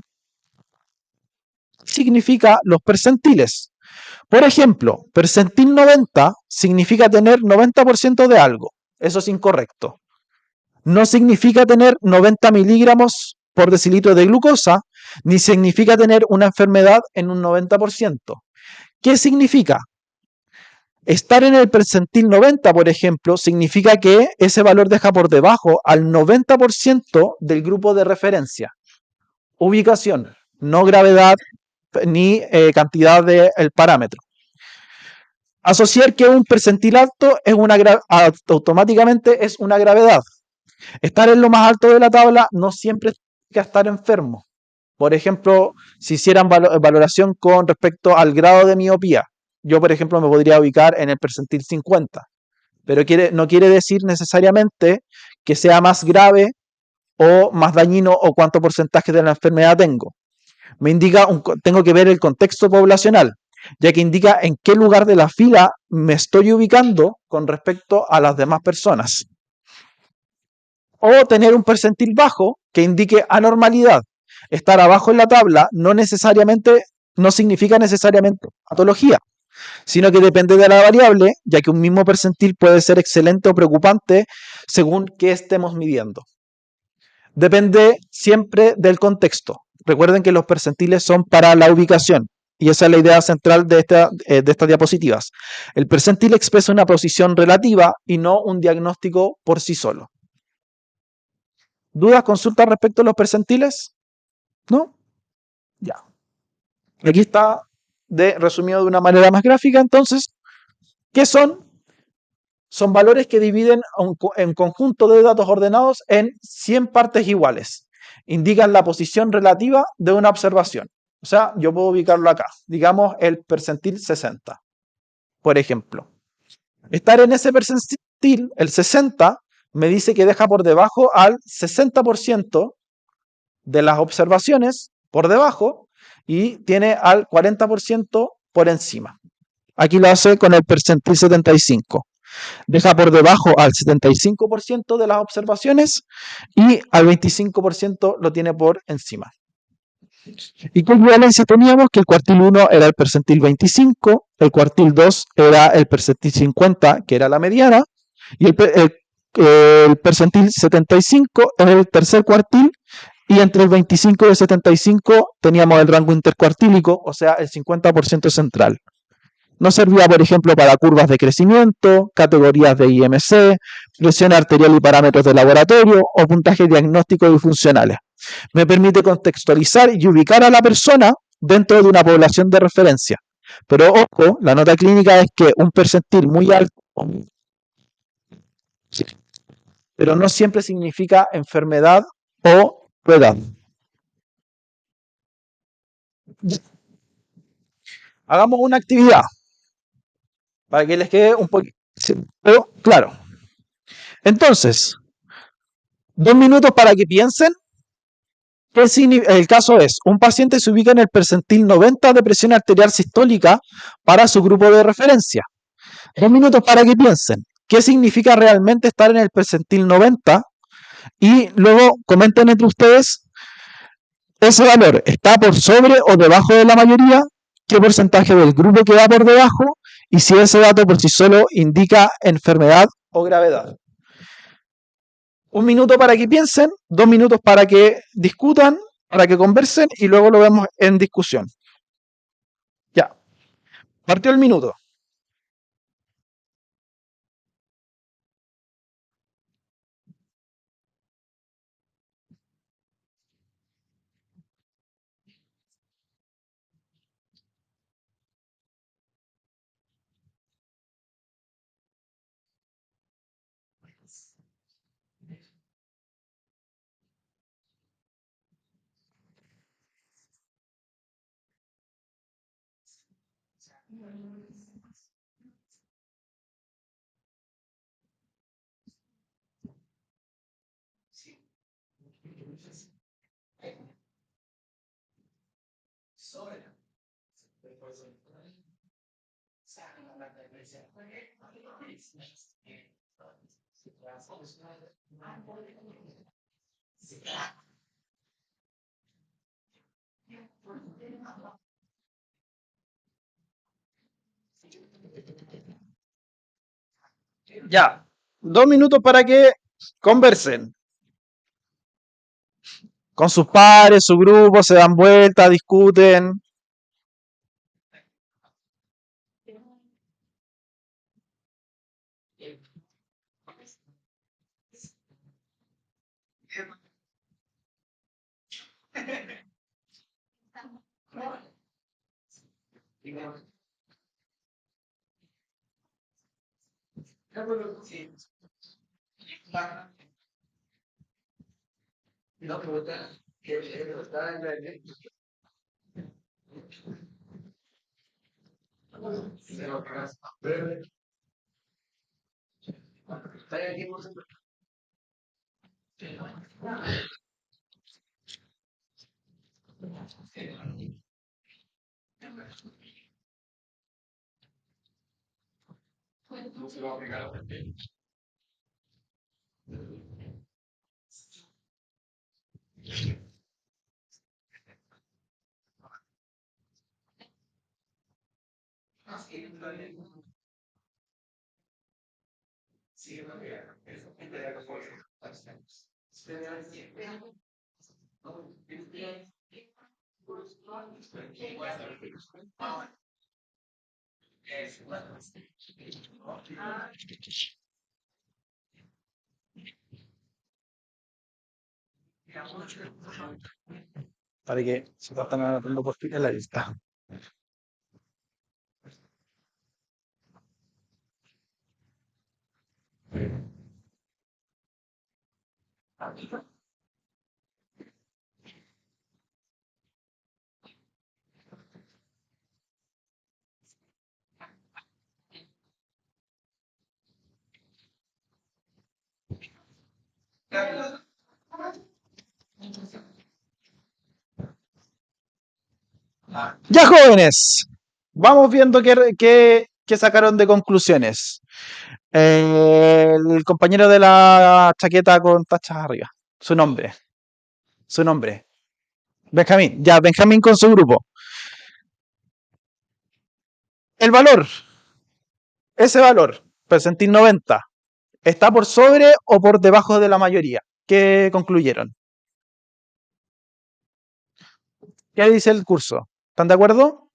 significa los percentiles? Por ejemplo, percentil 90 significa tener 90% de algo. Eso es incorrecto. No significa tener 90 miligramos por decilitro de glucosa, ni significa tener una enfermedad en un 90%. ¿Qué significa? Estar en el percentil 90, por ejemplo, significa que ese valor deja por debajo al 90% del grupo de referencia. Ubicación, no gravedad ni cantidad del parámetro. Asociar que un percentil alto es automáticamente es una gravedad. Estar en lo más alto de la tabla no siempre significa estar enfermo. Por ejemplo, si hicieran valoración con respecto al grado de miopía, yo, por ejemplo, me podría ubicar en el percentil 50, pero no quiere decir necesariamente que sea más grave o más dañino o cuánto porcentaje de la enfermedad tengo. Me indica, tengo que ver el contexto poblacional, ya que indica en qué lugar de la fila me estoy ubicando con respecto a las demás personas. O tener un percentil bajo que indique anormalidad. Estar abajo en la tabla no significa necesariamente patología, sino que depende de la variable, ya que un mismo percentil puede ser excelente o preocupante según qué estemos midiendo. Depende siempre del contexto. Recuerden que los percentiles son para la ubicación, y esa es la idea central de estas diapositivas. El percentil expresa una posición relativa y no un diagnóstico por sí solo. ¿Dudas, consultas respecto a los percentiles? ¿No? Ya. Aquí está resumido de una manera más gráfica, entonces, ¿qué son? Son valores que dividen en conjunto de datos ordenados en 100 partes iguales. Indican la posición relativa de una observación. O sea, yo puedo ubicarlo acá. Digamos el percentil 60, por ejemplo. Estar en ese percentil, el 60, me dice que deja por debajo al 60% de las observaciones por debajo y tiene al 40% por encima. Aquí lo hace con el percentil 75. Deja por debajo al 75% de las observaciones y al 25% lo tiene por encima. ¿Y qué equivalencia teníamos? Que el cuartil 1 era el percentil 25, el cuartil 2 era el percentil 50, que era la mediana, y el percentil 75 era el tercer cuartil, y entre el 25 y el 75 teníamos el rango intercuartílico, o sea, el 50% central. Nos servía, por ejemplo, para curvas de crecimiento, categorías de IMC, presión arterial y parámetros de laboratorio o puntajes diagnósticos y funcionales. Me permite contextualizar y ubicar a la persona dentro de una población de referencia. Pero ojo, la nota clínica es que un percentil muy alto, pero no siempre significa enfermedad o edad. Hagamos una actividad para que les quede un poquito claro. Entonces, 2 minutos para que piensen. El caso es, un paciente se ubica en el percentil 90 de presión arterial sistólica para su grupo de referencia. 2 minutos para que piensen. ¿Qué significa realmente estar en el percentil 90? Y luego comenten entre ustedes, ¿ese valor está por sobre o debajo de la mayoría? qué porcentaje del grupo queda por debajo y si ese dato por sí solo indica enfermedad o gravedad. 1 minuto para que piensen, 2 minutos para que discutan, para que conversen y luego lo vemos en discusión. Ya, partió el minuto. Ya, 2 minutos para que conversen con sus pares, su grupo, se dan vueltas, discuten. Para que se están anotando por fin en la lista. Ya, jóvenes, vamos viendo qué sacaron de conclusiones. El compañero de la chaqueta con tachas arriba. Su nombre. Su nombre. Benjamín. Ya, Benjamín con su grupo. El valor. Ese valor, percentil 90, ¿está por sobre o por debajo de la mayoría? ¿Qué concluyeron? ¿Qué dice el curso? ¿Están de acuerdo?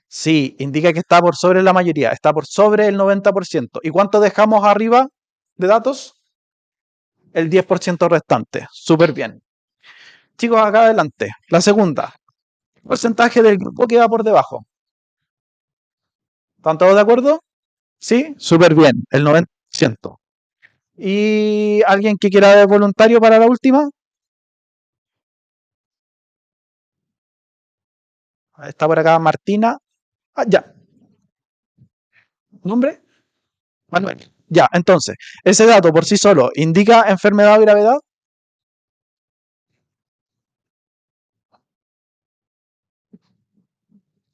Sí, indica que está por sobre la mayoría, está por sobre el 90%. ¿Y cuánto dejamos arriba de datos? El 10% restante. Súper bien. Chicos, acá adelante. La segunda. Porcentaje del grupo que va por debajo. ¿Están todos de acuerdo? Sí, súper bien. El 90%. ¿Y alguien que quiera de voluntario para la última? Está por acá Martina. Ah, ya. ¿Nombre? Manuel. Ya, entonces, ese dato por sí solo indica enfermedad o gravedad.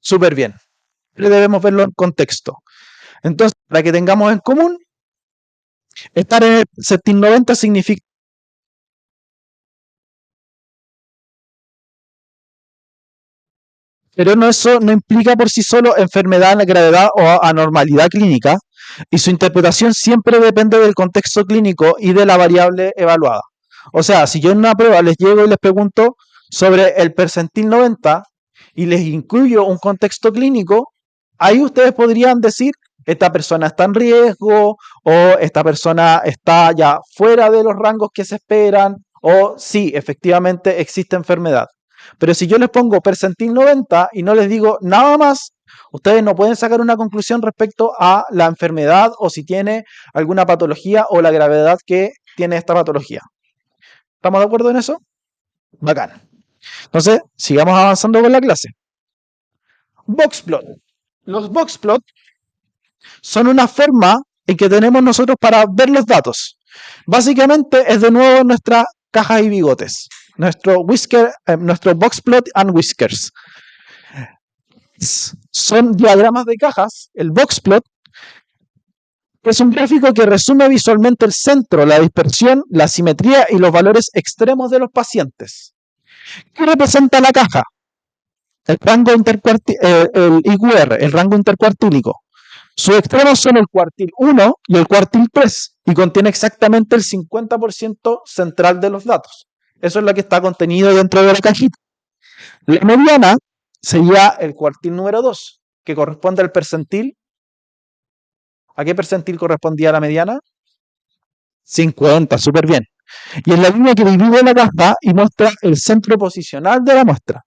Súper bien. Debemos verlo en contexto. Entonces, para que tengamos en común, estar en el septim 90 significa Pero no, eso no implica por sí solo enfermedad, gravedad o anormalidad clínica, y su interpretación siempre depende del contexto clínico y de la variable evaluada. O sea, si yo en una prueba les llego y les pregunto sobre el percentil 90 y les incluyo un contexto clínico, ahí ustedes podrían decir, esta persona está en riesgo o esta persona está ya fuera de los rangos que se esperan o sí, efectivamente existe enfermedad. Pero si yo les pongo percentil 90 y no les digo nada más, ustedes no pueden sacar una conclusión respecto a la enfermedad o si tiene alguna patología o la gravedad que tiene esta patología. ¿Estamos de acuerdo en eso? Bacán. Entonces, sigamos avanzando con la clase. Boxplot. Los boxplot son una forma en que tenemos nosotros para ver los datos. Básicamente es de nuevo nuestra caja y bigotes. Nuestro boxplot and whiskers. Son diagramas de cajas. El boxplot es un gráfico que resume visualmente el centro, la dispersión, la simetría y los valores extremos de los pacientes. ¿Qué representa la caja? El rango el IQR, el rango intercuartílico. Sus extremos son el cuartil 1 y el cuartil 3 y contiene exactamente el 50% central de los datos. Eso es lo que está contenido dentro de la cajita. La mediana sería el cuartil número 2, que corresponde al percentil. ¿A qué percentil correspondía la mediana? 50, súper bien. Y es la línea que divide la caja y muestra el centro posicional de la muestra.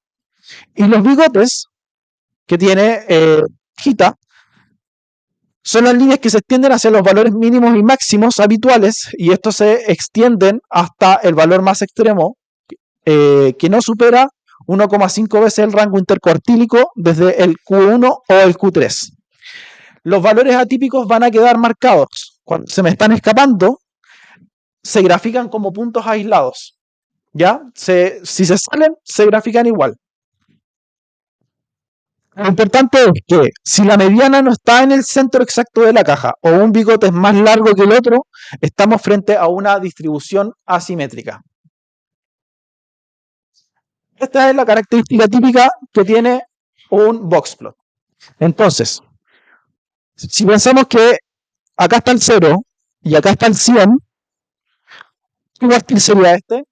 Y los bigotes que tiene Gita son las líneas que se extienden hacia los valores mínimos y máximos habituales y estos se extienden hasta el valor más extremo que no supera 1,5 veces el rango intercuartílico desde el Q1 o el Q3. Los valores atípicos van a quedar marcados. Cuando se me están escapando, se grafican como puntos aislados. ¿Ya? Si se salen, se grafican igual. Lo importante es que si la mediana no está en el centro exacto de la caja o un bigote es más largo que el otro, estamos frente a una distribución asimétrica. Esta es la característica típica que tiene un boxplot. Entonces, si pensamos que acá está el 0 y acá está el 100, ¿qué cuartil sería este?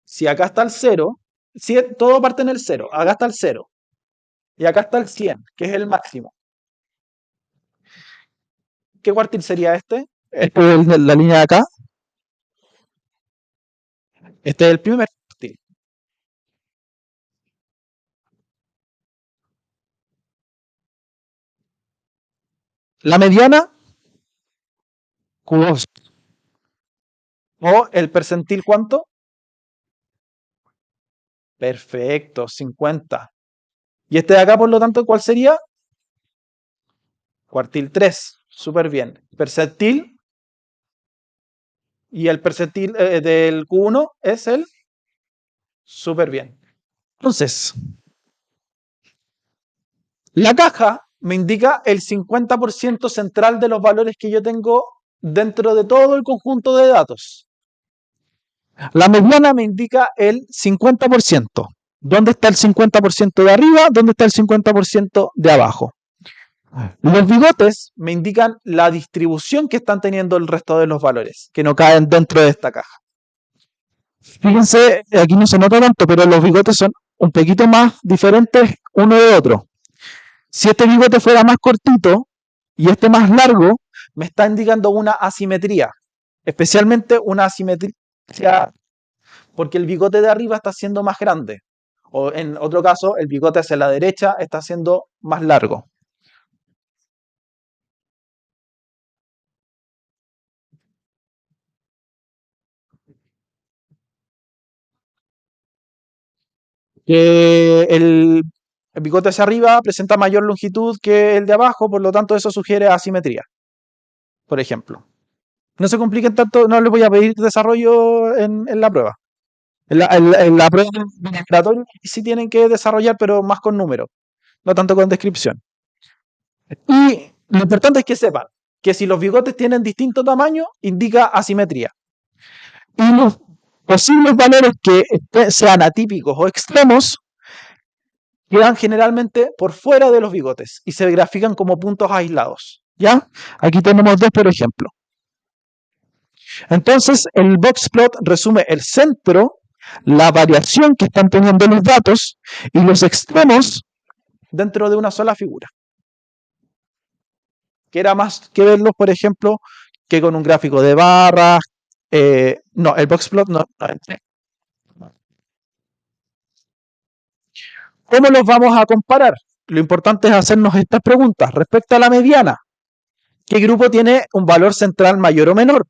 Si acá está el 0, si todo parte en el 0, acá está el 0 y acá está el 100, que es el máximo. ¿Qué cuartil sería este? Este es la línea de acá. Este es el primer cuartil. La mediana, Q2. ¿O el percentil cuánto? Perfecto, 50. Y este de acá, por lo tanto, ¿cuál sería? Cuartil 3. Súper bien. Percentil. Y el percentil del Q1 es el. Súper bien. Entonces, la caja me indica el 50% central de los valores que yo tengo dentro de todo el conjunto de datos. La mediana me indica el 50%. ¿Dónde está el 50% de arriba? ¿Dónde está el 50% de abajo? Los bigotes me indican la distribución que están teniendo el resto de los valores, que no caen dentro de esta caja. Fíjense, aquí no se nota tanto, pero los bigotes son un poquito más diferentes uno de otro. Si este bigote fuera más cortito y este más largo, me está indicando una asimetría, especialmente una asimetría porque el bigote de arriba está siendo más grande. O en otro caso, el bigote hacia la derecha está siendo más largo. El bigote hacia arriba presenta mayor longitud que el de abajo, por lo tanto eso sugiere asimetría, por ejemplo. No se compliquen tanto, no les voy a pedir desarrollo en la prueba. En la prueba de sí tienen que desarrollar, pero más con números, no tanto con descripción. Y lo importante es que sepan que si los bigotes tienen distinto tamaño, indica asimetría. y los posibles valores que sean atípicos o extremos quedan generalmente por fuera de los bigotes y se grafican como puntos aislados. ¿Ya? Aquí tenemos dos, por ejemplo. Entonces, el boxplot resume el centro, la variación que están teniendo los datos y los extremos dentro de una sola figura. Que era más que verlos, por ejemplo, que con un gráfico de barras. No, el boxplot no. ¿Cómo los vamos a comparar? Lo importante es hacernos estas preguntas. Respecto a la mediana, ¿qué grupo tiene un valor central mayor o menor?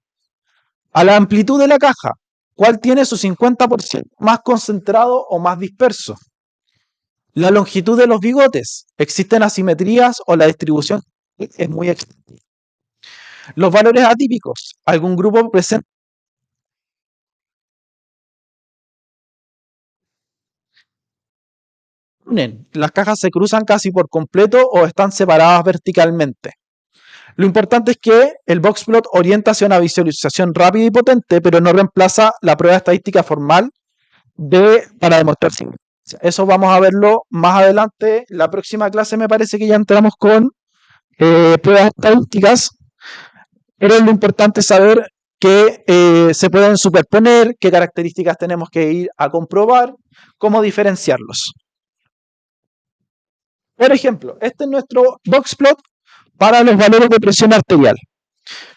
A la amplitud de la caja, ¿cuál tiene su 50% más concentrado o más disperso? La longitud de los bigotes, ¿existen asimetrías o la distribución es muy extraña? Los valores atípicos, ¿algún grupo presente? Las cajas se cruzan casi por completo o están separadas verticalmente. Lo importante es que el boxplot orienta hacia una visualización rápida y potente, pero no reemplaza la prueba estadística formal para demostrar simulación. Eso vamos a verlo más adelante. La próxima clase me parece que ya entramos con pruebas estadísticas, pero lo importante es saber que se pueden superponer, qué características tenemos que ir a comprobar, cómo diferenciarlos. Por ejemplo, este es nuestro boxplot para los valores de presión arterial.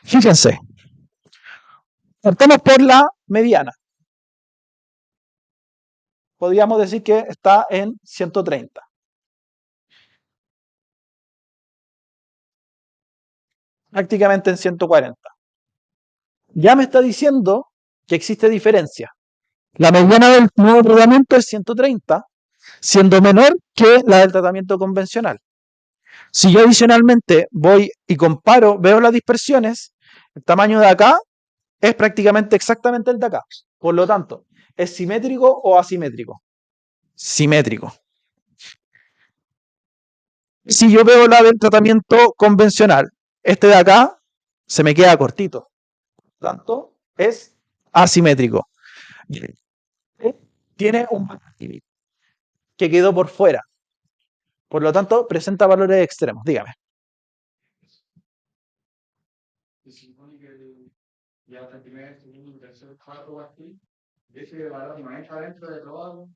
Fíjense, partamos por la mediana. Podríamos decir que está en 130. Prácticamente en 140. Ya me está diciendo que existe diferencia. La mediana del nuevo tratamiento es 130, siendo menor que la del tratamiento convencional. Si yo adicionalmente voy y comparo, veo las dispersiones, el tamaño de acá es prácticamente exactamente el de acá. Por lo tanto, ¿es simétrico o asimétrico? Simétrico. Si yo veo la del tratamiento convencional, este de acá se me queda cortito. Por lo tanto, es asimétrico. Tiene un que quedó por fuera. Por lo tanto, presenta valores extremos. Dígame. Se supone que ya hasta el primer, segundo, tercer, cuarto aquí, ese valor no entra dentro de todo.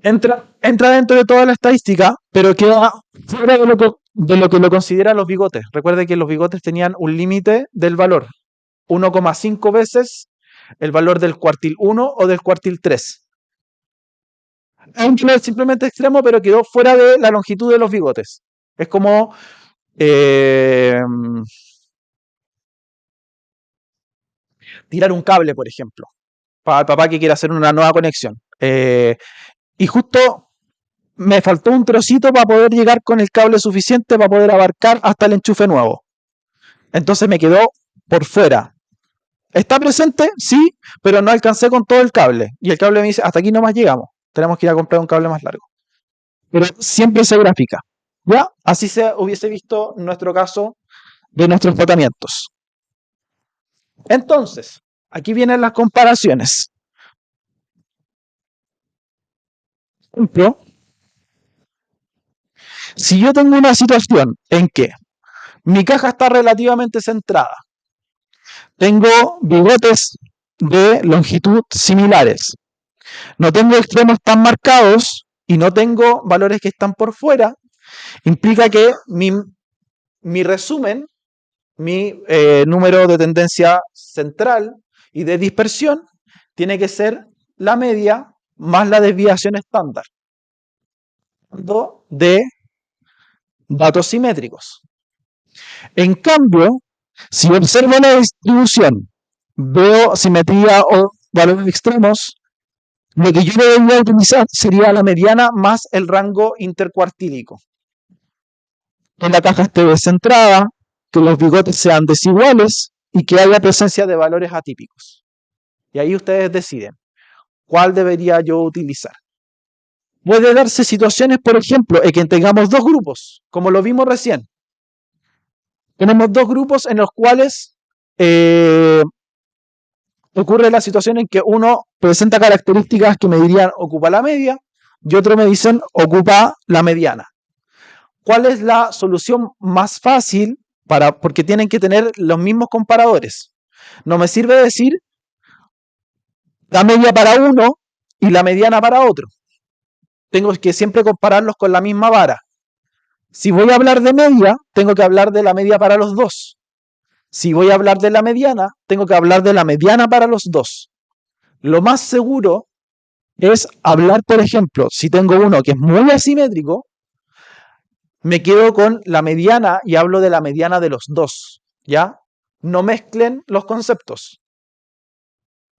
Entra dentro de toda la estadística, pero queda fuera de lo que lo consideran los bigotes. Recuerde que los bigotes tenían un límite del valor, 1,5 veces el valor del cuartil 1 o del cuartil 3. Entra simplemente extremo, pero quedó fuera de la longitud de los bigotes. Es como tirar un cable, por ejemplo, para el papá que quiere hacer una nueva conexión. Y justo me faltó un trocito para poder llegar con el cable suficiente para poder abarcar hasta el enchufe nuevo. Entonces me quedó por fuera. ¿Está presente? Sí, pero no alcancé con todo el cable. Y el cable me dice, hasta aquí nomás llegamos. Tenemos que ir a comprar un cable más largo. Pero siempre se grafica. ¿Ya? Así se hubiese visto nuestro caso de nuestros tratamientos. Entonces, aquí vienen las comparaciones. Por ejemplo, si yo tengo una situación en que mi caja está relativamente centrada, tengo bigotes de longitud similares, no tengo extremos tan marcados y no tengo valores que están por fuera, implica que mi resumen, mi número de tendencia central y de dispersión tiene que ser la media más la desviación estándar de datos simétricos. En cambio, si observo la distribución, veo simetría o valores extremos, lo que yo debería utilizar sería la mediana más el rango intercuartílico. Que la caja esté descentrada, que los bigotes sean desiguales y que haya presencia de valores atípicos. Y ahí ustedes deciden cuál debería yo utilizar. Puede darse situaciones, por ejemplo, en que tengamos dos grupos, como lo vimos recién. Tenemos dos grupos en los cuales ocurre la situación en que uno presenta características que me dirían ocupa la media y otro me dicen ocupa la mediana. ¿Cuál es la solución más fácil? Porque tienen que tener los mismos comparadores. No me sirve decir la media para uno y la mediana para otro. Tengo que siempre compararlos con la misma vara. Si voy a hablar de media, tengo que hablar de la media para los dos. Si voy a hablar de la mediana, tengo que hablar de la mediana para los dos. Lo más seguro es hablar, por ejemplo, si tengo uno que es muy asimétrico, me quedo con la mediana y hablo de la mediana de los dos, ¿ya? No mezclen los conceptos.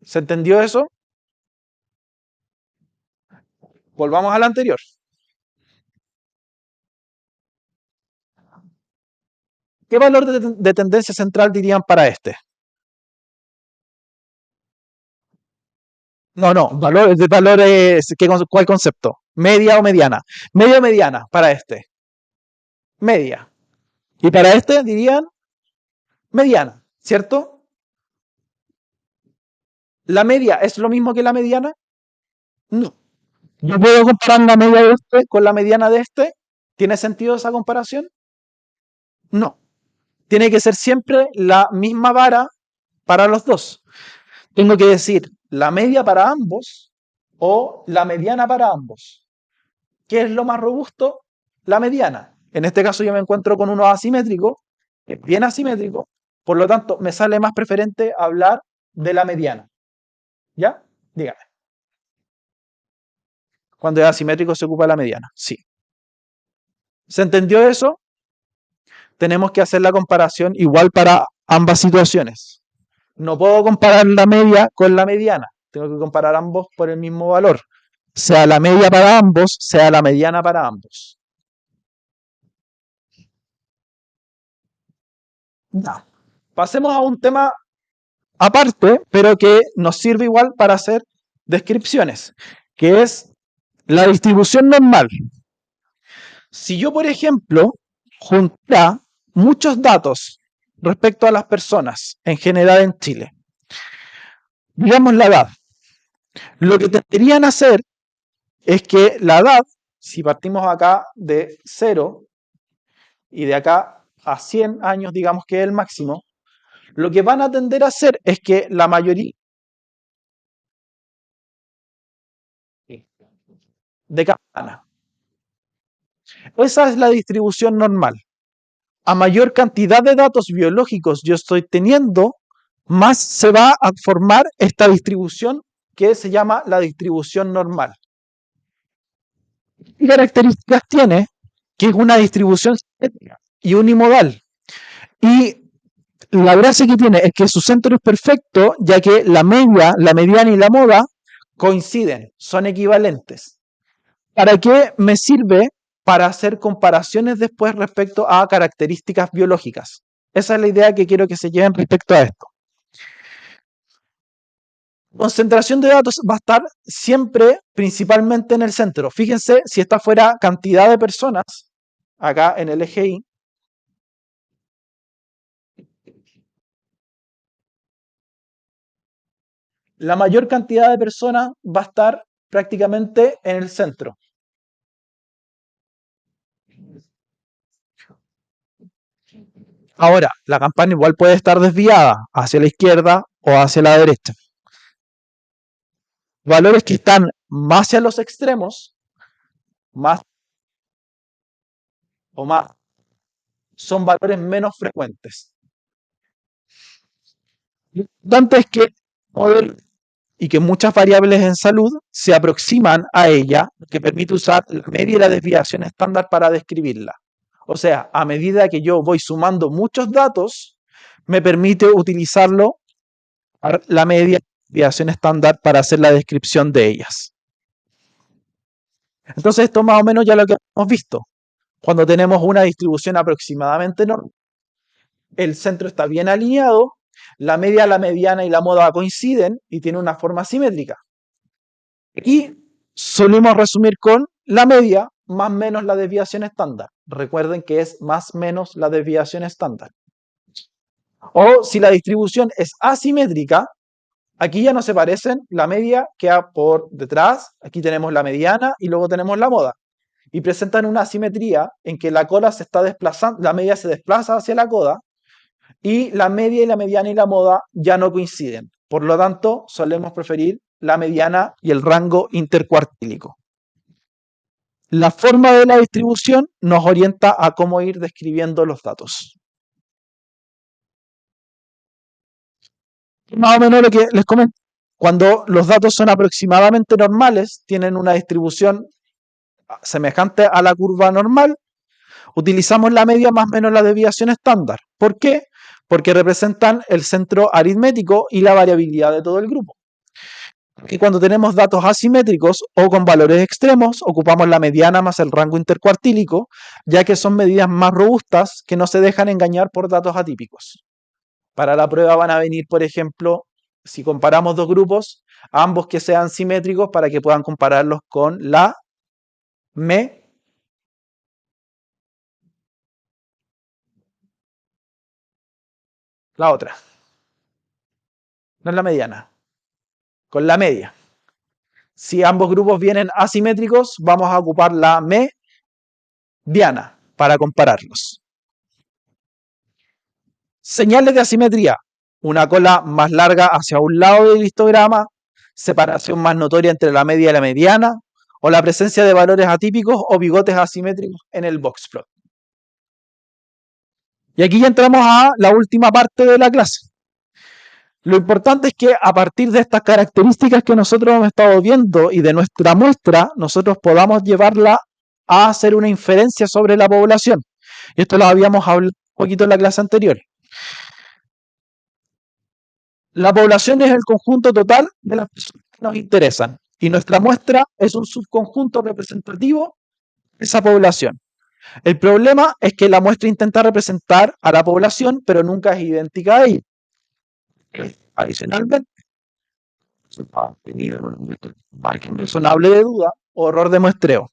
¿Se entendió eso? Volvamos al anterior. ¿Qué valor de tendencia central dirían para este? No, valores, ¿cuál concepto? ¿Media o mediana? Media o mediana para este. Media. Y para este dirían mediana, ¿cierto? ¿La media es lo mismo que la mediana? No. ¿Yo puedo comparar la media de este con la mediana de este? ¿Tiene sentido esa comparación? No. Tiene que ser siempre la misma vara para los dos. Tengo que decir la media para ambos o la mediana para ambos. ¿Qué es lo más robusto? La mediana. En este caso yo me encuentro con uno asimétrico, que es bien asimétrico, por lo tanto me sale más preferente hablar de la mediana. ¿Ya? Dígame. Cuando es asimétrico se ocupa la mediana. Sí. ¿Se entendió eso? Tenemos que hacer la comparación igual para ambas situaciones. No puedo comparar la media con la mediana. Tengo que comparar ambos por el mismo valor. Sea la media para ambos, sea la mediana para ambos. Ya. Pasemos a un tema aparte, pero que nos sirve igual para hacer descripciones, que es la distribución normal. Si yo, por ejemplo, juntara muchos datos respecto a las personas en general en Chile, digamos la edad, lo que tendrían a hacer es que la edad, si partimos acá de 0 y de acá a 100 años, digamos que es el máximo, lo que van a tender a hacer es que la mayoría de campana. Esa es la distribución normal. A mayor cantidad de datos biológicos yo estoy teniendo, más se va a formar esta distribución que se llama la distribución normal. ¿Qué características tiene? Que es una distribución simétrica y unimodal. Y la gracia que tiene es que su centro es perfecto, ya que la media, la mediana y la moda coinciden, son equivalentes. ¿Para qué me sirve? Para hacer comparaciones después respecto a características biológicas. Esa es la idea que quiero que se lleven respecto a esto. Concentración de datos va a estar siempre principalmente en el centro. Fíjense si esta fuera cantidad de personas, acá en el eje Y, la mayor cantidad de personas va a estar prácticamente en el centro. Ahora, la campana igual puede estar desviada hacia la izquierda o hacia la derecha. Valores que están más hacia los extremos, más o más, son valores menos frecuentes. Lo importante es que y que muchas variables en salud se aproximan a ella, que permite usar la media y la desviación estándar para describirla. O sea, a medida que yo voy sumando muchos datos, me permite utilizarlo, la media y la desviación estándar para hacer la descripción de ellas. Entonces, esto más o menos ya lo que hemos visto. Cuando tenemos una distribución aproximadamente normal, el centro está bien alineado, la media, la mediana y la moda coinciden y tiene una forma simétrica. Y solemos resumir con la media más menos la desviación estándar. Recuerden que es más menos la desviación estándar. O si la distribución es asimétrica, Aquí ya no se parecen, la media queda por detrás, aquí tenemos la mediana y luego tenemos la moda. Y presentan una asimetría en que la cola se está desplazando, la media se desplaza hacia la coda y la media y la mediana y la moda ya no coinciden. Por lo tanto, solemos preferir la mediana y el rango intercuartílico. La forma de la distribución nos orienta a cómo ir describiendo los datos. Más o menos lo que les comento. Cuando los datos son aproximadamente normales, tienen una distribución semejante a la curva normal, utilizamos la media más o menos la desviación estándar. ¿Por qué? Porque representan el centro aritmético y la variabilidad de todo el grupo. Y cuando tenemos datos asimétricos o con valores extremos, ocupamos la mediana más el rango intercuartílico, ya que son medidas más robustas que no se dejan engañar por datos atípicos. Para la prueba van a venir, por ejemplo, si comparamos dos grupos, ambos que sean simétricos para que puedan compararlos con la la otra, no es la mediana, con la media. Si ambos grupos vienen asimétricos, vamos a ocupar la mediana para compararlos. Señales de asimetría. Una cola más larga hacia un lado del histograma, separación más notoria entre la media y la mediana, o la presencia de valores atípicos o bigotes asimétricos en el boxplot. Y aquí ya entramos a la última parte de la clase. Lo importante es que a partir de estas características que nosotros hemos estado viendo y de nuestra muestra, nosotros podamos llevarla a hacer una inferencia sobre la población. Y esto lo habíamos hablado un poquito en la clase anterior. La población es el conjunto total de las personas que nos interesan y nuestra muestra es un subconjunto representativo de esa población. El problema es que la muestra intenta representar a la población, pero nunca es idéntica a ella. Adicionalmente, margen razonable de duda o error de muestreo.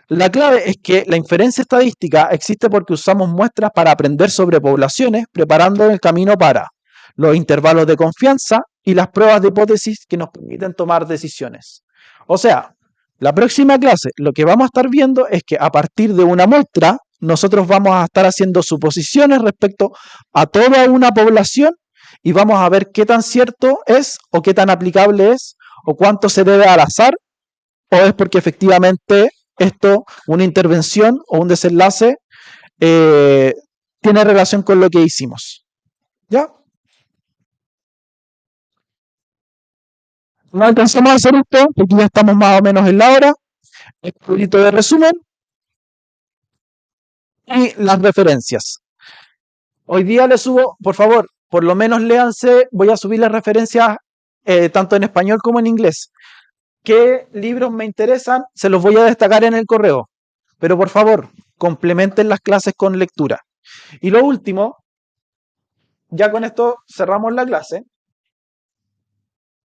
La clave es que la inferencia estadística existe porque usamos muestras para aprender sobre poblaciones, preparando el camino para los intervalos de confianza y las pruebas de hipótesis que nos permiten tomar decisiones. O sea, la próxima clase lo que vamos a estar viendo es que a partir de una muestra nosotros vamos a estar haciendo suposiciones respecto a toda una población y vamos a ver qué tan cierto es o qué tan aplicable es o cuánto se debe al azar o es porque efectivamente esto, una intervención o un desenlace tiene relación con lo que hicimos. ¿Ya? No alcanzamos a hacer esto porque ya estamos más o menos en la hora. El poquito de resumen y las referencias. Hoy día les subo, por favor, por lo menos léanse, voy a subir las referencias tanto en español como en inglés. ¿Qué libros me interesan? Se los voy a destacar en el correo. Pero por favor, complementen las clases con lectura. Y lo último, ya con esto cerramos la clase.